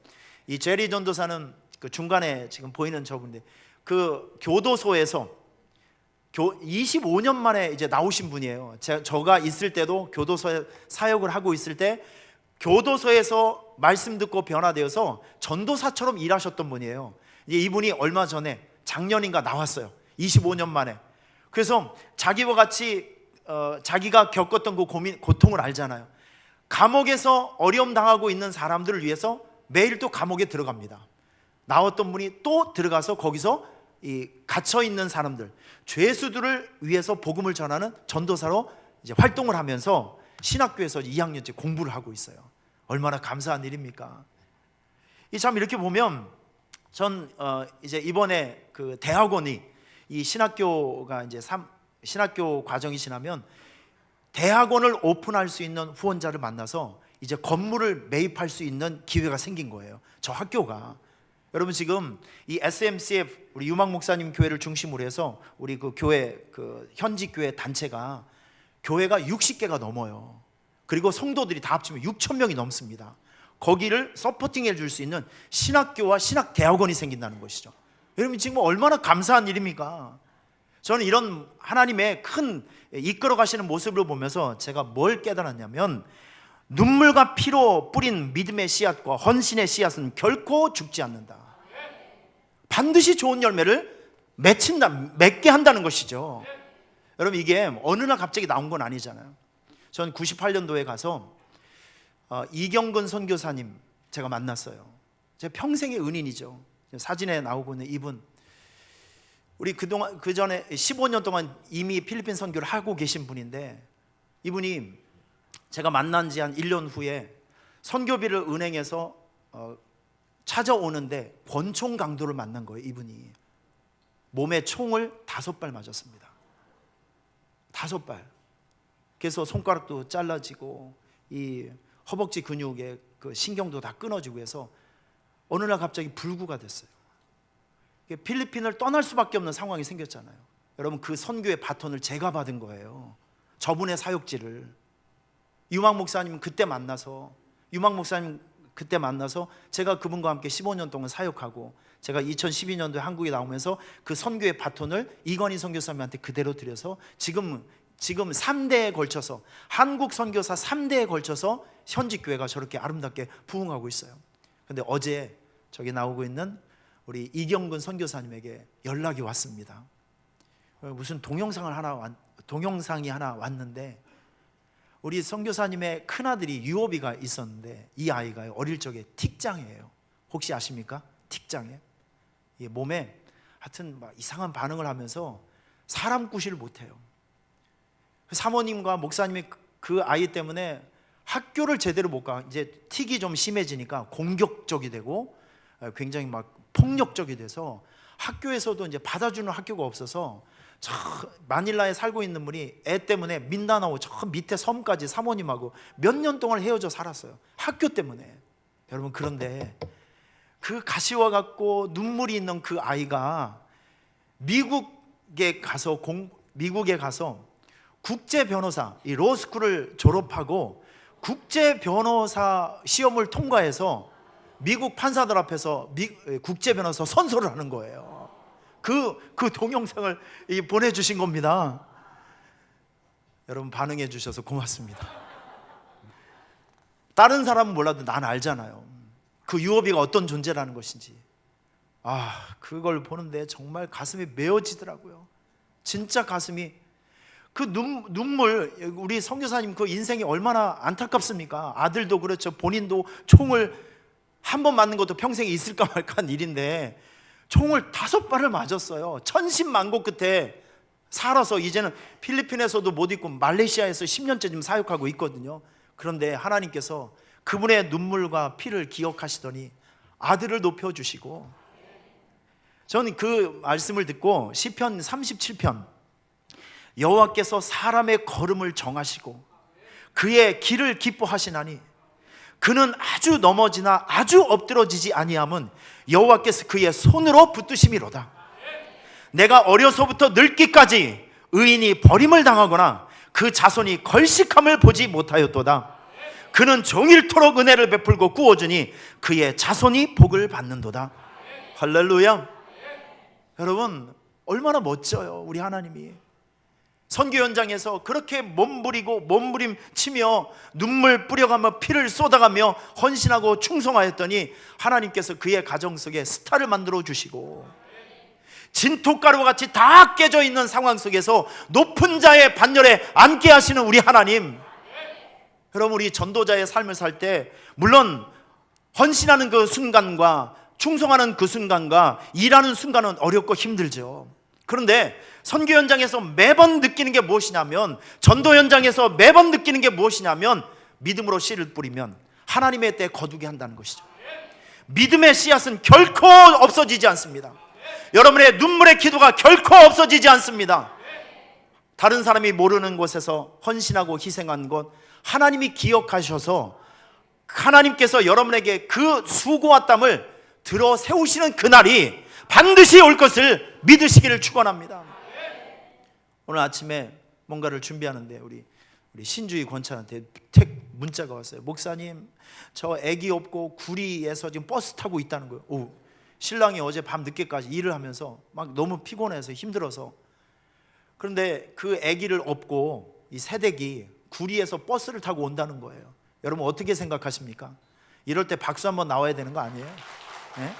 이 제리 전도사는 그 중간에 지금 보이는 저분인데 그 교도소에서 25년 만에 이제 나오신 분이에요. 저가 있을 때도 교도소에 사역을 하고 있을 때 교도소에서 말씀 듣고 변화되어서 전도사처럼 일하셨던 분이에요. 이제 이분이 얼마 전에 작년인가 나왔어요. 25년 만에. 그래서 자기와 같이 자기가 겪었던 그 고통을 알잖아요. 감옥에서 어려움 당하고 있는 사람들을 위해서 매일 또 감옥에 들어갑니다. 나왔던 분이 또 들어가서 거기서 이 갇혀 있는 사람들, 죄수들을 위해서 복음을 전하는 전도사로 이제 활동을 하면서 신학교에서 2학년째 공부를 하고 있어요. 얼마나 감사한 일입니까? 참 이렇게 보면 전 이제 이번에 그 대학원이 이 신학교가 이제 신학교 과정이 지나면 대학원을 오픈할 수 있는 후원자를 만나서 이제 건물을 매입할 수 있는 기회가 생긴 거예요. 저 학교가. 여러분 지금 이 SMCF 우리 유망 목사님 교회를 중심으로 해서 우리 그 교회 그 현지 교회 단체가 교회가 60개가 넘어요. 그리고 성도들이 다 합치면 6,000명이 넘습니다. 거기를 서포팅해 줄 수 있는 신학교와 신학대학원이 생긴다는 것이죠. 여러분 지금 얼마나 감사한 일입니까? 저는 이런 하나님의 큰 이끌어 가시는 모습을 보면서 제가 뭘 깨달았냐면 눈물과 피로 뿌린 믿음의 씨앗과 헌신의 씨앗은 결코 죽지 않는다. 반드시 좋은 열매를 맺게 한다는 것이죠. 여러분 이게 어느 날 갑자기 나온 건 아니잖아요. 전 98년도에 가서 이경근 선교사님 제가 만났어요. 제 평생의 은인이죠. 사진에 나오고 있는 이분. 우리 그동안 그 전에 15년 동안 이미 필리핀 선교를 하고 계신 분인데 이분이 제가 만난 지 한 1년 후에 선교비를 은행에서 찾아오는데 권총 강도를 만난 거예요. 이분이 몸에 총을 5발 맞았습니다. 5발. 그래서 손가락도 잘라지고 이 허벅지 근육에 그 신경도 다 끊어지고 해서 어느 날 갑자기 불구가 됐어요. 필리핀을 떠날 수밖에 없는 상황이 생겼잖아요. 여러분 그 선교의 바톤을 제가 받은 거예요. 저분의 사역지를. 유망 목사님 그때 만나서 제가 그분과 함께 15년 동안 사역하고 제가 2012년도에 한국에 나오면서 그 선교의 바톤을 이건희 선교사님한테 그대로 드려서 지금 3대에 걸쳐서 한국 선교사 3대에 걸쳐서 현지 교회가 저렇게 아름답게 부흥하고 있어요. 근데 어제 저기 나오고 있는 우리 이경근 선교사님에게 연락이 왔습니다. 무슨 동영상이 하나 왔는데 우리 선교사님의 큰아들이 유오비가 있었는데 이 아이가 어릴 적에 틱장애예요. 혹시 아십니까? 틱장애. 몸에 하여튼 막 이상한 반응을 하면서 사람 구실을 못해요. 사모님과 목사님이 그 아이 때문에 학교를 제대로 못 가. 이제 틱이 좀 심해지니까 공격적이 되고 굉장히 막 폭력적이 돼서 학교에서도 이제 받아주는 학교가 없어서 저 마닐라에 살고 있는 분이 애 때문에 민다나오 저 밑에 섬까지 사모님하고 몇 년 동안 헤어져 살았어요. 학교 때문에. 여러분 그런데 그 가시와 같고 눈물이 있는 그 아이가 미국에 가서 국제 변호사 이 로스쿨을 졸업하고 국제 변호사 시험을 통과해서 미국 판사들 앞에서 국제 변호사 선서를 하는 거예요. 그 동영상을 보내주신 겁니다. 여러분 반응해 주셔서 고맙습니다. 다른 사람은 몰라도 난 알잖아요. 그 유오비가 어떤 존재라는 것인지. 그걸 보는데 정말 가슴이 메어지더라고요. 진짜 가슴이 그 눈물, 우리 선교사님 그 인생이 얼마나 안타깝습니까? 아들도 그렇죠. 본인도 총을 한 번 맞는 것도 평생에 있을까 말까한 일인데 총을 5발을 맞았어요. 천신만고 끝에 살아서 이제는 필리핀에서도 못 있고 말레이시아에서 10년째 지금 사역하고 있거든요. 그런데 하나님께서 그분의 눈물과 피를 기억하시더니 아들을 높여주시고, 저는 그 말씀을 듣고 시편 37편, 여호와께서 사람의 걸음을 정하시고 그의 길을 기뻐하시나니 그는 아주 넘어지나 아주 엎드러지지 아니함은 여호와께서 그의 손으로 붙드심이로다. 내가 어려서부터 늙기까지 의인이 버림을 당하거나 그 자손이 걸식함을 보지 못하였도다. 그는 종일토록 은혜를 베풀고 구워주니 그의 자손이 복을 받는도다. 할렐루야. 여러분, 얼마나 멋져요 우리 하나님이. 선교 현장에서 그렇게 몸부림치며 눈물 뿌려가며 피를 쏟아가며 헌신하고 충성하였더니 하나님께서 그의 가정 속에 스타를 만들어 주시고, 진토가루와 같이 다 깨져 있는 상황 속에서 높은 자의 반열에 앉게 하시는 우리 하나님. 여러분, 우리 전도자의 삶을 살 때 물론 헌신하는 그 순간과 충성하는 그 순간과 일하는 순간은 어렵고 힘들죠. 그런데 선교 현장에서 매번 느끼는 게 무엇이냐면, 전도 현장에서 매번 느끼는 게 무엇이냐면, 믿음으로 씨를 뿌리면 하나님의 때에 거두게 한다는 것이죠. 믿음의 씨앗은 결코 없어지지 않습니다. 여러분의 눈물의 기도가 결코 없어지지 않습니다. 다른 사람이 모르는 곳에서 헌신하고 희생한 것 하나님이 기억하셔서 하나님께서 여러분에게 그 수고와 땀을 들어 세우시는 그날이 반드시 올 것을 믿으시기를 축원합니다. 오늘 아침에 뭔가를 준비하는데 우리 신주희 권찬한테 문자가 왔어요. 목사님, 저 아기 업고 구리에서 지금 버스 타고 있다는 거예요. 오, 신랑이 어제 밤 늦게까지 일을 하면서 막 너무 피곤해서 힘들어서, 그런데 그 아기를 업고 이 새댁이 구리에서 버스를 타고 온다는 거예요. 여러분 어떻게 생각하십니까? 이럴 때 박수 한번 나와야 되는 거 아니에요? 네?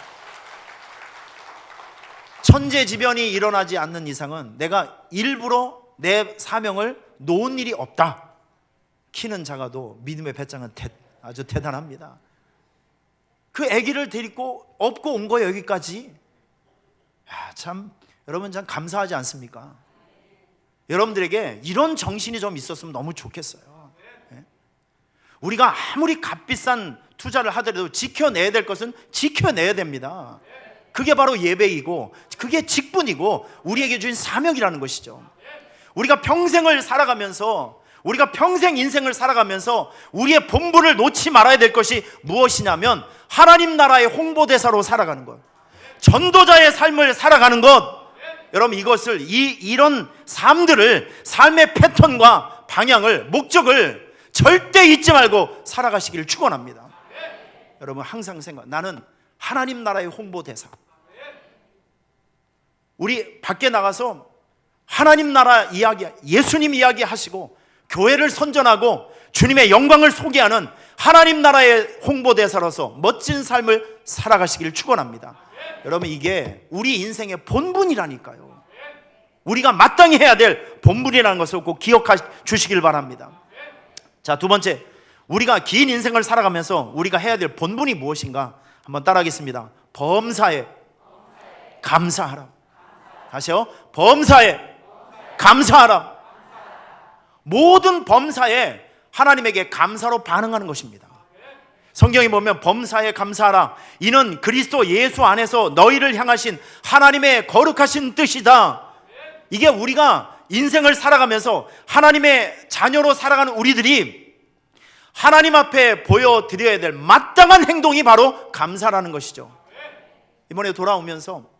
천재지변이 일어나지 않는 이상은 내가 일부러 내 사명을 놓은 일이 없다. 키는 작아도 믿음의 배짱은 아주 대단합니다. 그 아기를 데리고 업고 온 거예요, 여기까지. 참 여러분 참 감사하지 않습니까? 여러분들에게 이런 정신이 좀 있었으면 너무 좋겠어요. 네? 우리가 아무리 값비싼 투자를 하더라도 지켜내야 될 것은 지켜내야 됩니다. 그게 바로 예배이고 그게 직분이고 우리에게 주신 사명이라는 것이죠. 우리가 평생을 살아가면서, 우리가 평생 인생을 살아가면서 우리의 본분을 놓지 말아야 될 것이 무엇이냐면 하나님 나라의 홍보대사로 살아가는 것, 전도자의 삶을 살아가는 것. 여러분 이것을 이런 삶들을, 삶의 패턴과 방향을, 목적을 절대 잊지 말고 살아가시기를 축원합니다. 여러분 항상 나는 하나님 나라의 홍보대사. 우리 밖에 나가서 하나님 나라 이야기, 예수님 이야기 하시고 교회를 선전하고 주님의 영광을 소개하는 하나님 나라의 홍보대사로서 멋진 삶을 살아가시기를 축원합니다. 여러분 이게 우리 인생의 본분이라니까요. 우리가 마땅히 해야 될 본분이라는 것을 꼭 기억해 주시길 바랍니다. 자, 두 번째, 우리가 긴 인생을 살아가면서 우리가 해야 될 본분이 무엇인가 한번 따라하겠습니다. 범사에 감사하라. 다시요. 범사에 감사하라. 모든 범사에 하나님에게 감사로 반응하는 것입니다. 성경에 보면 범사에 감사하라, 이는 그리스도 예수 안에서 너희를 향하신 하나님의 거룩하신 뜻이다. 이게 우리가 인생을 살아가면서 하나님의 자녀로 살아가는 우리들이 하나님 앞에 보여드려야 될 마땅한 행동이 바로 감사라는 것이죠. 이번에 돌아오면서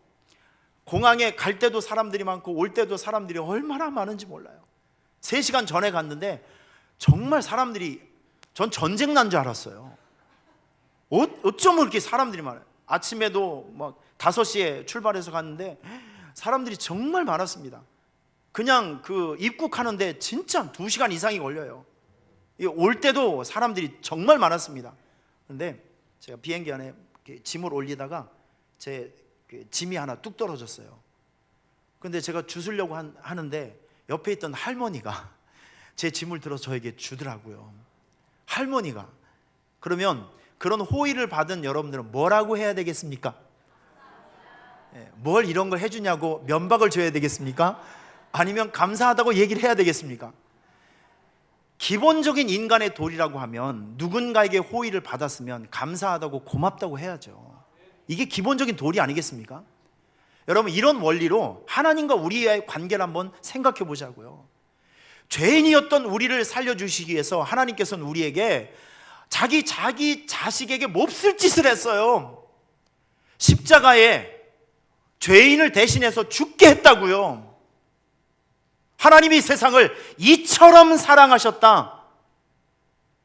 공항에 갈 때도 사람들이 많고 올 때도 사람들이 얼마나 많은지 몰라요. 3시간 전에 갔는데 정말 사람들이, 전 전쟁 난 줄 알았어요. 어쩜 그렇게 사람들이 많아요. 아침에도 막 5시에 출발해서 갔는데 사람들이 정말 많았습니다. 그냥 그 입국하는데 진짜 2시간 이상이 걸려요. 올 때도 사람들이 정말 많았습니다. 그런데 제가 비행기 안에 짐을 올리다가 제 짐이 하나 뚝 떨어졌어요. 그런데 제가 주우려고 하는데 옆에 있던 할머니가 제 짐을 들어서 저에게 주더라고요. 할머니가. 그러면 그런 호의를 받은 여러분들은 뭐라고 해야 되겠습니까? 뭘 이런 걸 해주냐고 면박을 줘야 되겠습니까? 아니면 감사하다고 얘기를 해야 되겠습니까? 기본적인 인간의 도리라고 하면 누군가에게 호의를 받았으면 감사하다고 고맙다고 해야죠. 이게 기본적인 도리 아니겠습니까? 여러분, 이런 원리로 하나님과 우리의 관계를 한번 생각해 보자고요. 죄인이었던 우리를 살려주시기 위해서 하나님께서는 우리에게 자기 자식에게 몹쓸 짓을 했어요. 십자가에 죄인을 대신해서 죽게 했다고요. 하나님이 세상을 이처럼 사랑하셨다.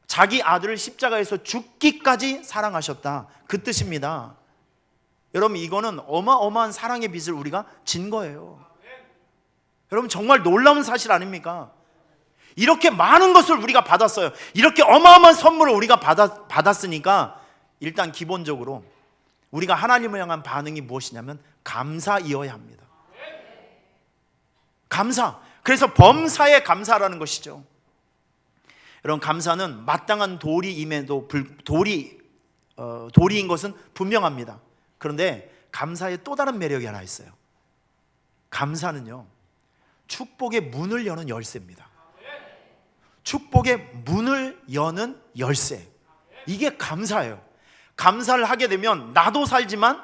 자기 아들을 십자가에서 죽기까지 사랑하셨다. 그 뜻입니다. 여러분, 이거는 어마어마한 사랑의 빚을 우리가 진 거예요. 여러분, 정말 놀라운 사실 아닙니까? 이렇게 많은 것을 우리가 받았어요. 이렇게 어마어마한 선물을 우리가 받았으니까 일단 기본적으로 우리가 하나님을 향한 반응이 무엇이냐면 감사이어야 합니다. 감사. 그래서 범사에 감사라는 것이죠. 여러분, 감사는 마땅한 도리임에도 도리인 것은 분명합니다. 그런데 감사에 또 다른 매력이 하나 있어요. 감사는요, 축복의 문을 여는 열쇠입니다. 축복의 문을 여는 열쇠. 이게 감사예요. 감사를 하게 되면 나도 살지만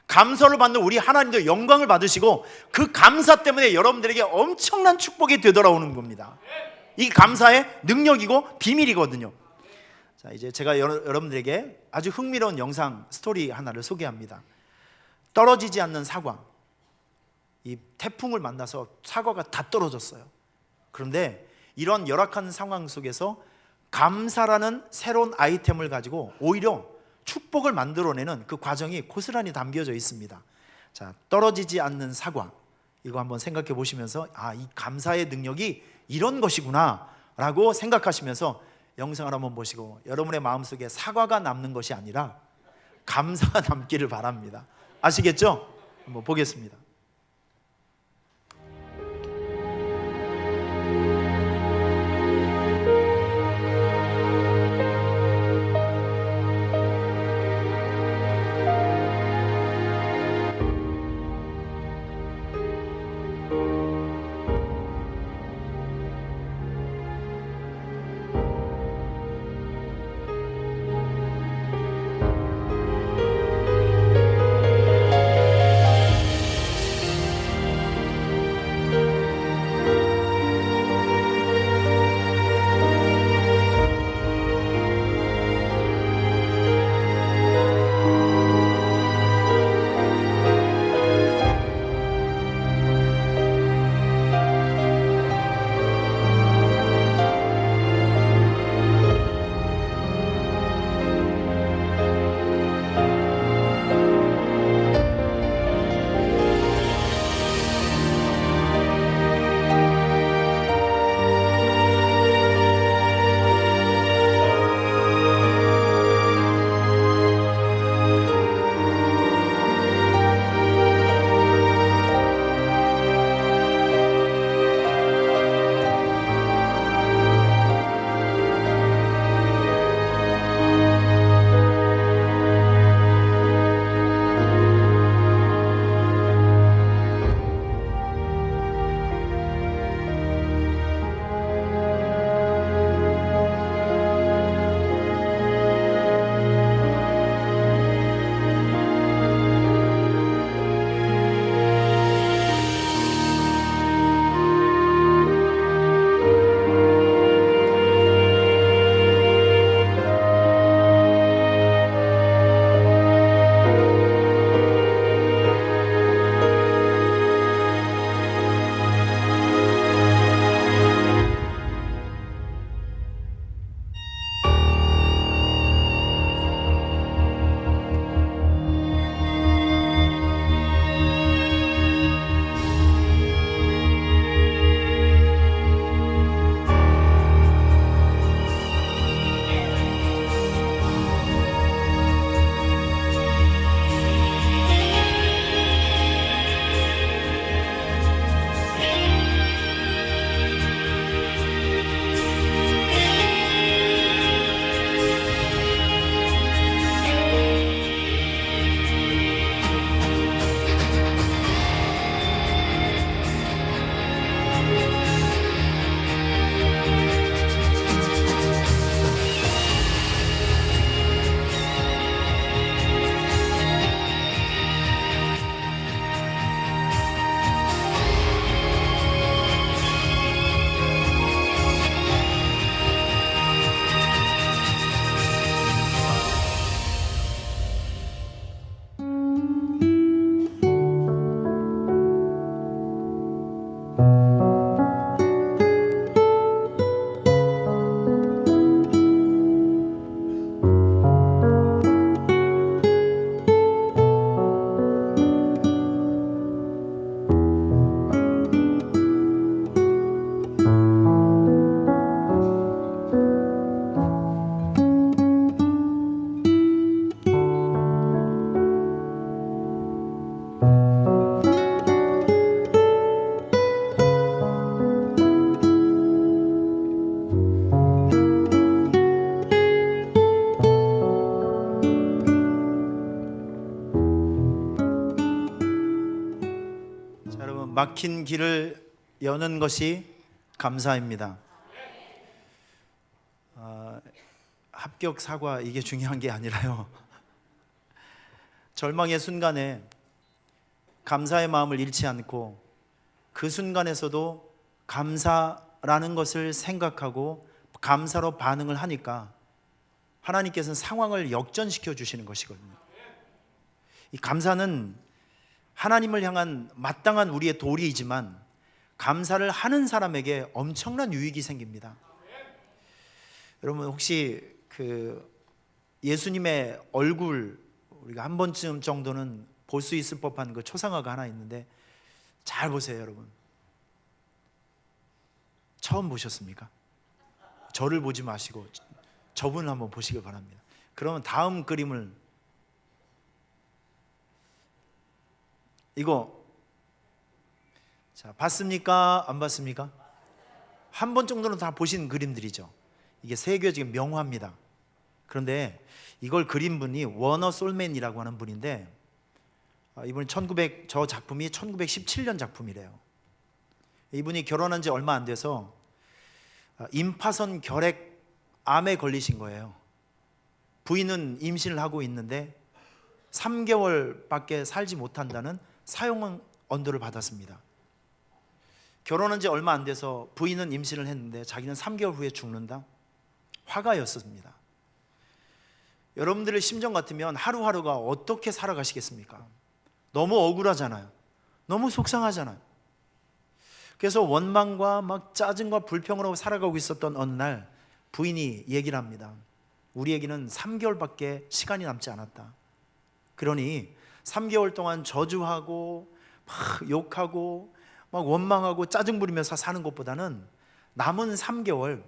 감사를 받는 우리 하나님도 영광을 받으시고 그 감사 때문에 여러분들에게 엄청난 축복이 되돌아오는 겁니다. 이 감사의 능력이고 비밀이거든요. 자, 이제 제가 여러분들에게 아주 흥미로운 영상 스토리 하나를 소개합니다. 떨어지지 않는 사과. 이 태풍을 만나서 사과가 다 떨어졌어요. 그런데 이런 열악한 상황 속에서 감사라는 새로운 아이템을 가지고 오히려 축복을 만들어내는 그 과정이 고스란히 담겨져 있습니다. 자, 떨어지지 않는 사과. 이거 한번 생각해 보시면서 이 감사의 능력이 이런 것이구나 라고 생각하시면서 영상을 한번 보시고 여러분의 마음속에 사과가 남는 것이 아니라 감사가 남기를 바랍니다. 아시겠죠? 한번 보겠습니다. 막힌 길을 여는 것이 감사입니다. 합격 사과 이게 중요한 게 아니라요. 절망의 순간에 감사의 마음을 잃지 않고 그 순간에서도 감사라는 것을 생각하고 감사로 반응을 하니까 하나님께서는 상황을 역전시켜 주시는 것이거든요. 이 감사는 하나님을 향한 마땅한 우리의 도리이지만 감사를 하는 사람에게 엄청난 유익이 생깁니다. 여러분 혹시 예수님의 얼굴 우리가 한 번쯤 정도는 볼 수 있을 법한 그 초상화가 하나 있는데 잘 보세요, 여러분. 처음 보셨습니까? 저를 보지 마시고 저분을 한번 보시길 바랍니다. 그러면 다음 그림을 이거 자 봤습니까? 안 봤습니까? 한 번 정도는 다 보신 그림들이죠. 이게 세계적인 명화입니다. 그런데 이걸 그린 분이 워너 솔맨이라고 하는 분인데 이분이 저 작품이 1917년 작품이래요. 이분이 결혼한 지 얼마 안 돼서 임파선 결핵암에 걸리신 거예요. 부인은 임신을 하고 있는데 3개월밖에 살지 못한다는 사형 언도를 받았습니다. 결혼한 지 얼마 안 돼서 부인은 임신을 했는데 자기는 3개월 후에 죽는다? 화가였습니다. 여러분들의 심정 같으면 하루하루가 어떻게 살아가시겠습니까? 너무 억울하잖아요. 너무 속상하잖아요. 그래서 원망과 막 짜증과 불평으로 살아가고 있었던 어느 날 부인이 얘기를 합니다. 우리에게는 3개월밖에 시간이 남지 않았다. 그러니 3개월 동안 저주하고 막 욕하고 막 원망하고 짜증 부리면서 사는 것보다는 남은 3개월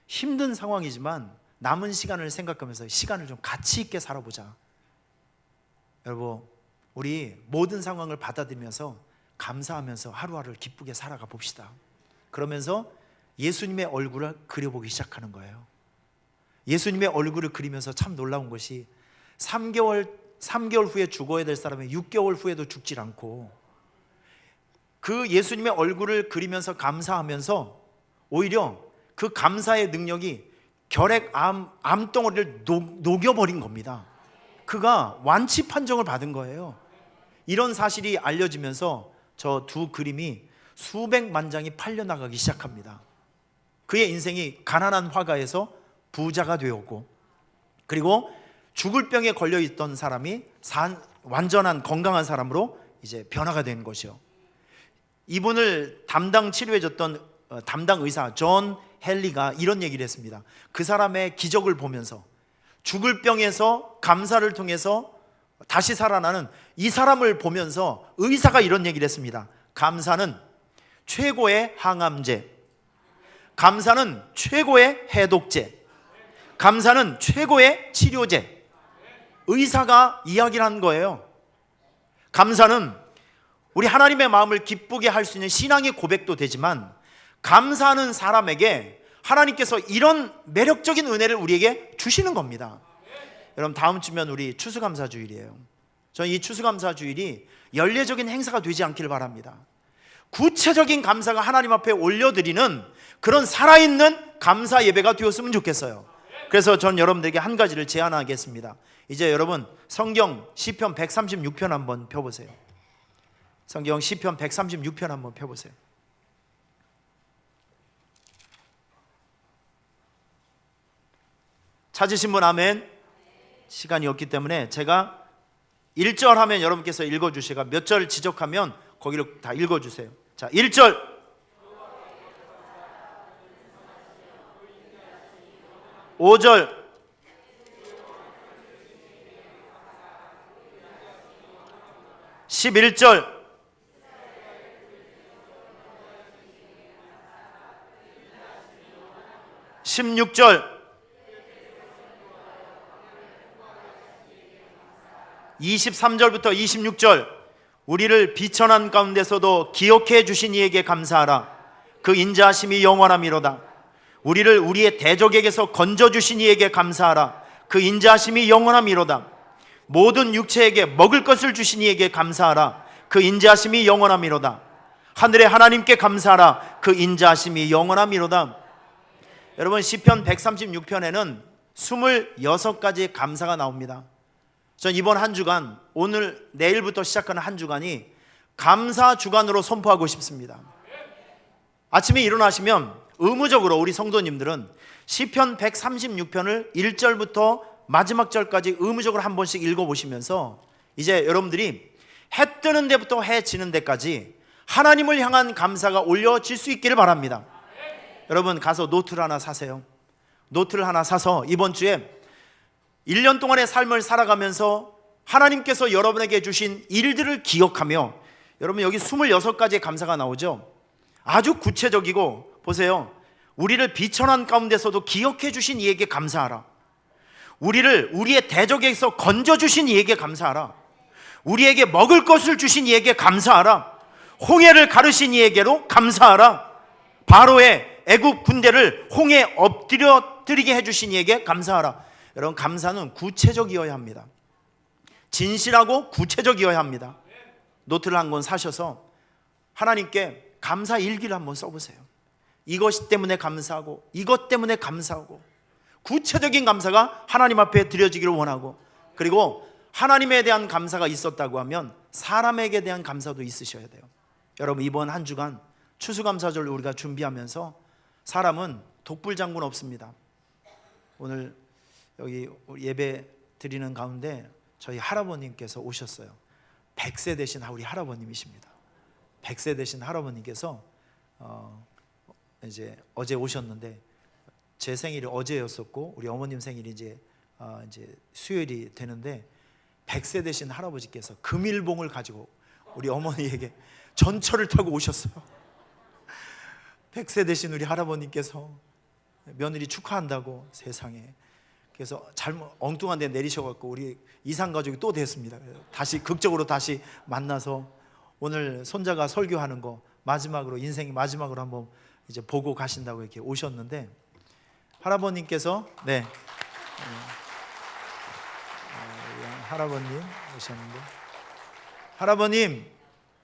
힘든 상황이지만 남은 시간을 생각하면서 시간을 좀 가치 있게 살아보자. 여러분 우리 모든 상황을 받아들이면서 감사하면서 하루하루를 기쁘게 살아가 봅시다. 그러면서 예수님의 얼굴을 그려보기 시작하는 거예요. 예수님의 얼굴을 그리면서 참 놀라운 것이 3개월 후에 죽어야 될 사람이 6개월 후에도 죽질 않고 그 예수님의 얼굴을 그리면서 감사하면서 오히려 그 감사의 능력이 암덩어리를 녹여버린 겁니다. 그가 완치 판정을 받은 거예요. 이런 사실이 알려지면서 저 두 그림이 수백만 장이 팔려나가기 시작합니다. 그의 인생이 가난한 화가에서 부자가 되었고 그리고 죽을 병에 걸려있던 사람이 완전한 건강한 사람으로 이제 변화가 된 것이요. 이분을 담당 치료해줬던 담당 의사 존 헨리가 이런 얘기를 했습니다. 그 사람의 기적을 보면서 죽을 병에서 감사를 통해서 다시 살아나는 이 사람을 보면서 의사가 이런 얘기를 했습니다. 감사는 최고의 항암제, 감사는 최고의 해독제, 감사는 최고의 치료제. 의사가 이야기를 한 거예요. 감사는 우리 하나님의 마음을 기쁘게 할 수 있는 신앙의 고백도 되지만 감사하는 사람에게 하나님께서 이런 매력적인 은혜를 우리에게 주시는 겁니다. 여러분 다음 주면 우리 추수감사주일이에요. 저는 이 추수감사주일이 연례적인 행사가 되지 않기를 바랍니다. 구체적인 감사가 하나님 앞에 올려드리는 그런 살아있는 감사 예배가 되었으면 좋겠어요. 그래서 전 여러분들에게 한 가지를 제안하겠습니다. 이제 여러분 성경 시편 136편 한번 펴보세요. 성경 시편 136편 한번 펴보세요. 찾으신 분 아멘. 시간이 없기 때문에 제가 1절 하면 여러분께서 읽어주시고 몇 절 지적하면 거기를 다 읽어주세요. 자 1절 5절 11절 16절 23절부터 26절 우리를 비천한 가운데서도 기억해 주신 이에게 감사하라. 그 인자하심이 영원함이로다. 우리를 우리의 대적에게서 건져주신 이에게 감사하라. 그 인자하심이 영원함이로다. 모든 육체에게 먹을 것을 주신 이에게 감사하라. 그 인자하심이 영원함이로다. 하늘의 하나님께 감사하라. 그 인자하심이 영원함이로다. 여러분, 시편 136편에는 26가지의 감사가 나옵니다. 전 이번 한 주간, 오늘 내일부터 시작하는 한 주간이 감사 주간으로 선포하고 싶습니다. 아침에 일어나시면 의무적으로 우리 성도님들은 시편 136편을 1절부터 마지막 절까지 의무적으로 한 번씩 읽어보시면서 이제 여러분들이 해 뜨는 데부터 해 지는 데까지 하나님을 향한 감사가 올려질 수 있기를 바랍니다. 여러분, 가서 노트를 하나 사세요. 노트를 하나 사서 이번 주에 1년 동안의 삶을 살아가면서 하나님께서 여러분에게 주신 일들을 기억하며, 여러분 여기 26가지의 감사가 나오죠. 아주 구체적이고, 보세요, 우리를 비천한 가운데서도 기억해 주신 이에게 감사하라. 우리를 우리의 대적에서 건져주신 이에게 감사하라. 우리에게 먹을 것을 주신 이에게 감사하라. 홍해를 가르신 이에게로 감사하라. 바로의 애국 군대를 홍해에 엎드려뜨리게 해주신 이에게 감사하라. 여러분, 감사는 구체적이어야 합니다. 진실하고 구체적이어야 합니다. 노트를 한 권 사셔서 하나님께 감사 일기를 한번 써보세요. 이것 때문에 감사하고, 이것 때문에 감사하고, 구체적인 감사가 하나님 앞에 드려지기를 원하고, 그리고 하나님에 대한 감사가 있었다고 하면 사람에게 대한 감사도 있으셔야 돼요. 여러분, 이번 한 주간 추수감사절을 우리가 준비하면서 사람은 독불장군 없습니다. 오늘 여기 예배 드리는 가운데 저희 할아버님께서 오셨어요. 100세 되신 우리 할아버님이십니다. 100세 되신 할아버님께서 이제 어제 오셨는데, 제 생일이 어제였었고 우리 어머님 생일이 이제 수요일이 되는데, 100세 되신 할아버지께서 금일봉을 가지고 우리 어머니에게 전철을 타고 오셨어요. 100세 되신 우리 할아버님께서 며느리 축하한다고, 세상에. 그래서 잘못 엉뚱한 데 내리셔갖고 우리 이산가족이 또 됐습니다. 다시 극적으로 다시 만나서 오늘 손자가 설교하는 거 마지막으로, 인생 마지막으로 한번 이제 보고 가신다고 이렇게 오셨는데, 할아버님께서 할아버님 오셨는데, 할아버님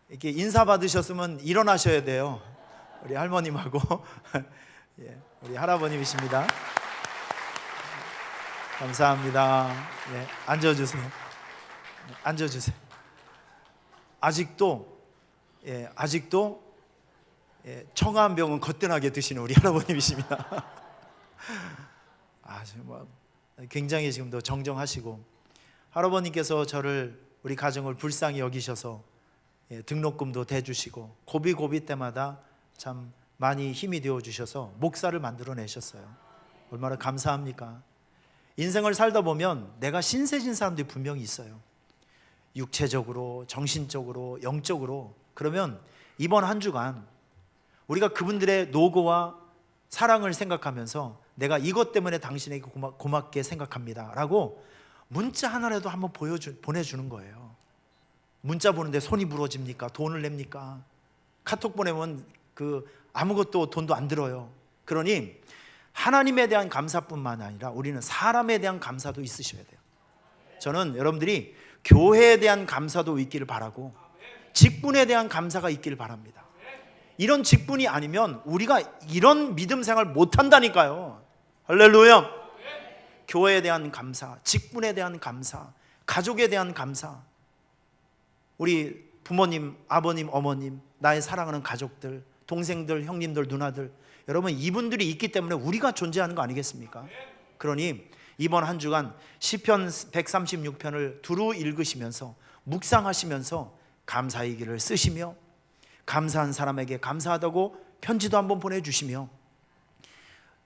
이렇게 인사 받으셨으면 일어나셔야 돼요. 우리 할머님하고 예, 우리 할아버님이십니다. 감사합니다. 예, 앉아주세요. 앉아주세요. 아직도 청아 병은 거뜬하게 드시는 우리 할아버님이십니다. 정말 굉장히 지금도 정정하시고, 할아버님께서 저를, 우리 가정을 불쌍히 여기셔서 등록금도 대주시고 고비고비 때마다 참 많이 힘이 되어 주셔서 목사를 만들어내셨어요. 얼마나 감사합니까? 인생을 살다 보면 내가 신세진 사람들이 분명히 있어요. 육체적으로, 정신적으로, 영적으로. 그러면 이번 한 주간 우리가 그분들의 노고와 사랑을 생각하면서 내가 이것 때문에 당신에게 고맙게 생각합니다 라고 문자 하나라도 한번 보내주는 거예요. 문자 보는데 손이 부러집니까? 돈을 냅니까? 카톡 보내면 아무것도 돈도 안 들어요. 그러니 하나님에 대한 감사뿐만 아니라 우리는 사람에 대한 감사도 있으셔야 돼요. 저는 여러분들이 교회에 대한 감사도 있기를 바라고, 직분에 대한 감사가 있기를 바랍니다. 이런 직분이 아니면 우리가 이런 믿음 생활 못한다니까요. 할렐루야. 교회에 대한 감사, 직분에 대한 감사, 가족에 대한 감사, 우리 부모님, 아버님, 어머님, 나의 사랑하는 가족들, 동생들, 형님들, 누나들, 여러분 이분들이 있기 때문에 우리가 존재하는 거 아니겠습니까? 그러니 이번 한 주간 시편 136편을 두루 읽으시면서 묵상하시면서 감사의 길을 쓰시며, 감사한 사람에게 감사하다고 편지도 한번 보내주시며,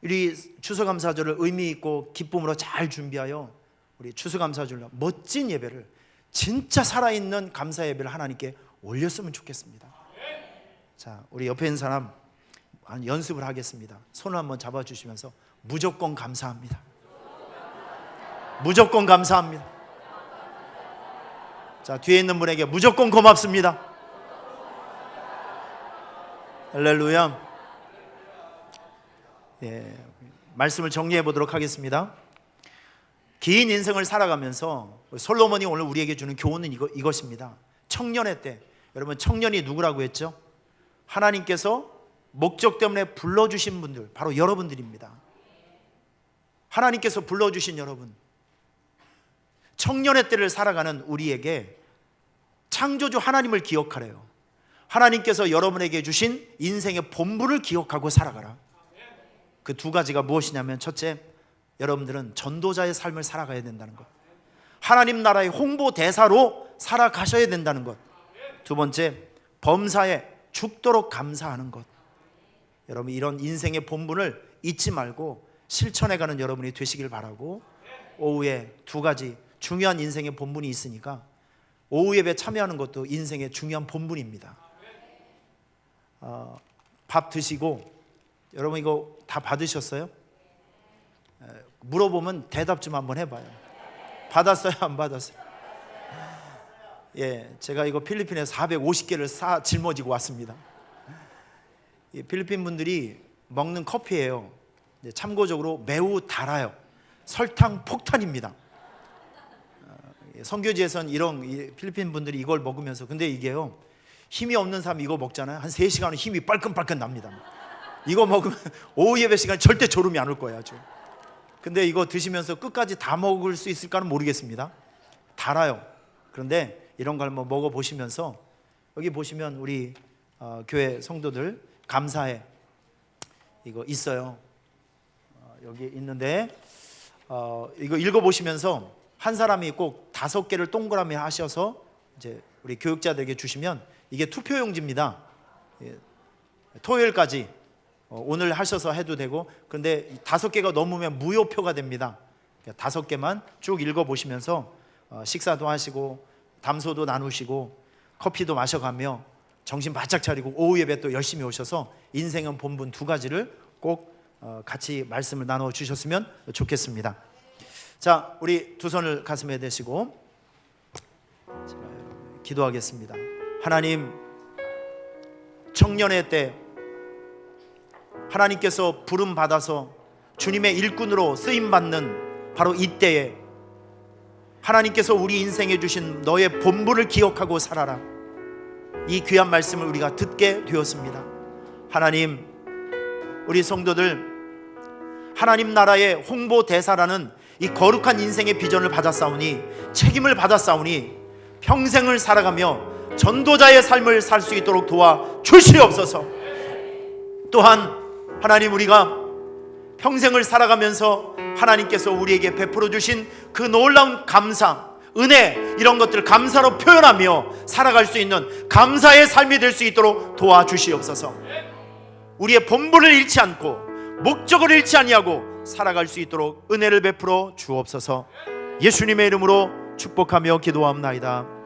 우리 추수감사절을 의미 있고 기쁨으로 잘 준비하여 우리 추수감사절로 멋진 예배를, 진짜 살아있는 감사 예배를 하나님께 올렸으면 좋겠습니다. 자, 우리 옆에 있는 사람 연습을 하겠습니다. 손을 한번 잡아주시면서 무조건 감사합니다. 무조건 감사합니다. 자, 뒤에 있는 분에게 무조건 고맙습니다. 할렐루야. 예, 말씀을 정리해 보도록 하겠습니다. 긴 인생을 살아가면서 솔로몬이 오늘 우리에게 주는 교훈은 이것입니다. 청년의 때, 여러분 청년이 누구라고 했죠? 하나님께서 목적 때문에 불러주신 분들, 바로 여러분들입니다. 하나님께서 불러주신 여러분, 청년의 때를 살아가는 우리에게 창조주 하나님을 기억하래요. 하나님께서 여러분에게 주신 인생의 본분을 기억하고 살아가라. 그 두 가지가 무엇이냐면, 첫째, 여러분들은 전도자의 삶을 살아가야 된다는 것, 하나님 나라의 홍보대사로 살아가셔야 된다는 것. 두 번째, 범사에 죽도록 감사하는 것. 여러분, 이런 인생의 본분을 잊지 말고 실천해가는 여러분이 되시길 바라고, 오후에 두 가지 중요한 인생의 본분이 있으니까 오후 예배 참여하는 것도 인생의 중요한 본분입니다. 밥 드시고, 여러분 이거 다 받으셨어요? 물어보면 대답 좀 한번 해봐요. 받았어요? 안 받았어요? 예, 제가 이거 필리핀에서 450개를 짊어지고 왔습니다. 필리핀 분들이 먹는 커피예요. 참고적으로 매우 달아요. 설탕 폭탄입니다. 선교지에선 이런 필리핀 분들이 이걸 먹으면서, 근데 이게요, 힘이 없는 사람이 이거 먹잖아요. 한 3시간은 힘이 빨끈빨끈 납니다. 이거 먹으면 오후 예배 시간에 절대 졸음이 안 올 거예요, 아주. 근데 이거 드시면서 끝까지 다 먹을 수 있을까는 모르겠습니다. 달아요. 그런데 이런 걸 한번 먹어보시면서, 여기 보시면 우리 교회 성도들 감사해 이거 있어요. 여기 있는데 이거 읽어보시면서 한 사람이 꼭 5개를 동그라미 하셔서 이제 우리 교육자들에게 주시면, 이게 투표용지입니다. 토요일까지 오늘 하셔서 해도 되고, 그런데 5개가 넘으면 무효표가 됩니다. 5개만 쭉 읽어보시면서 식사도 하시고 담소도 나누시고 커피도 마셔가며 정신 바짝 차리고 오후 예배 또 열심히 오셔서 인생은 본분 두 가지를 꼭 같이 말씀을 나눠 주셨으면 좋겠습니다. 자, 우리 두 손을 가슴에 대시고 제가 기도하겠습니다. 하나님, 청년의 때 하나님께서 부름 받아서 주님의 일꾼으로 쓰임 받는 바로 이때에 하나님께서 우리 인생에 주신 너의 본분을 기억하고 살아라, 이 귀한 말씀을 우리가 듣게 되었습니다. 하나님, 우리 성도들 하나님 나라의 홍보대사라는 이 거룩한 인생의 비전을 받았사오니, 책임을 받았사오니 평생을 살아가며 전도자의 삶을 살 수 있도록 도와 주시옵소서. 또한 하나님, 우리가 평생을 살아가면서 하나님께서 우리에게 베풀어 주신 그 놀라운 감사, 은혜, 이런 것들을 감사로 표현하며 살아갈 수 있는 감사의 삶이 될 수 있도록 도와주시옵소서. 우리의 본분을 잃지 않고 목적을 잃지 아니하고 살아갈 수 있도록 은혜를 베풀어 주옵소서. 예수님의 이름으로 축복하며 기도합나이다.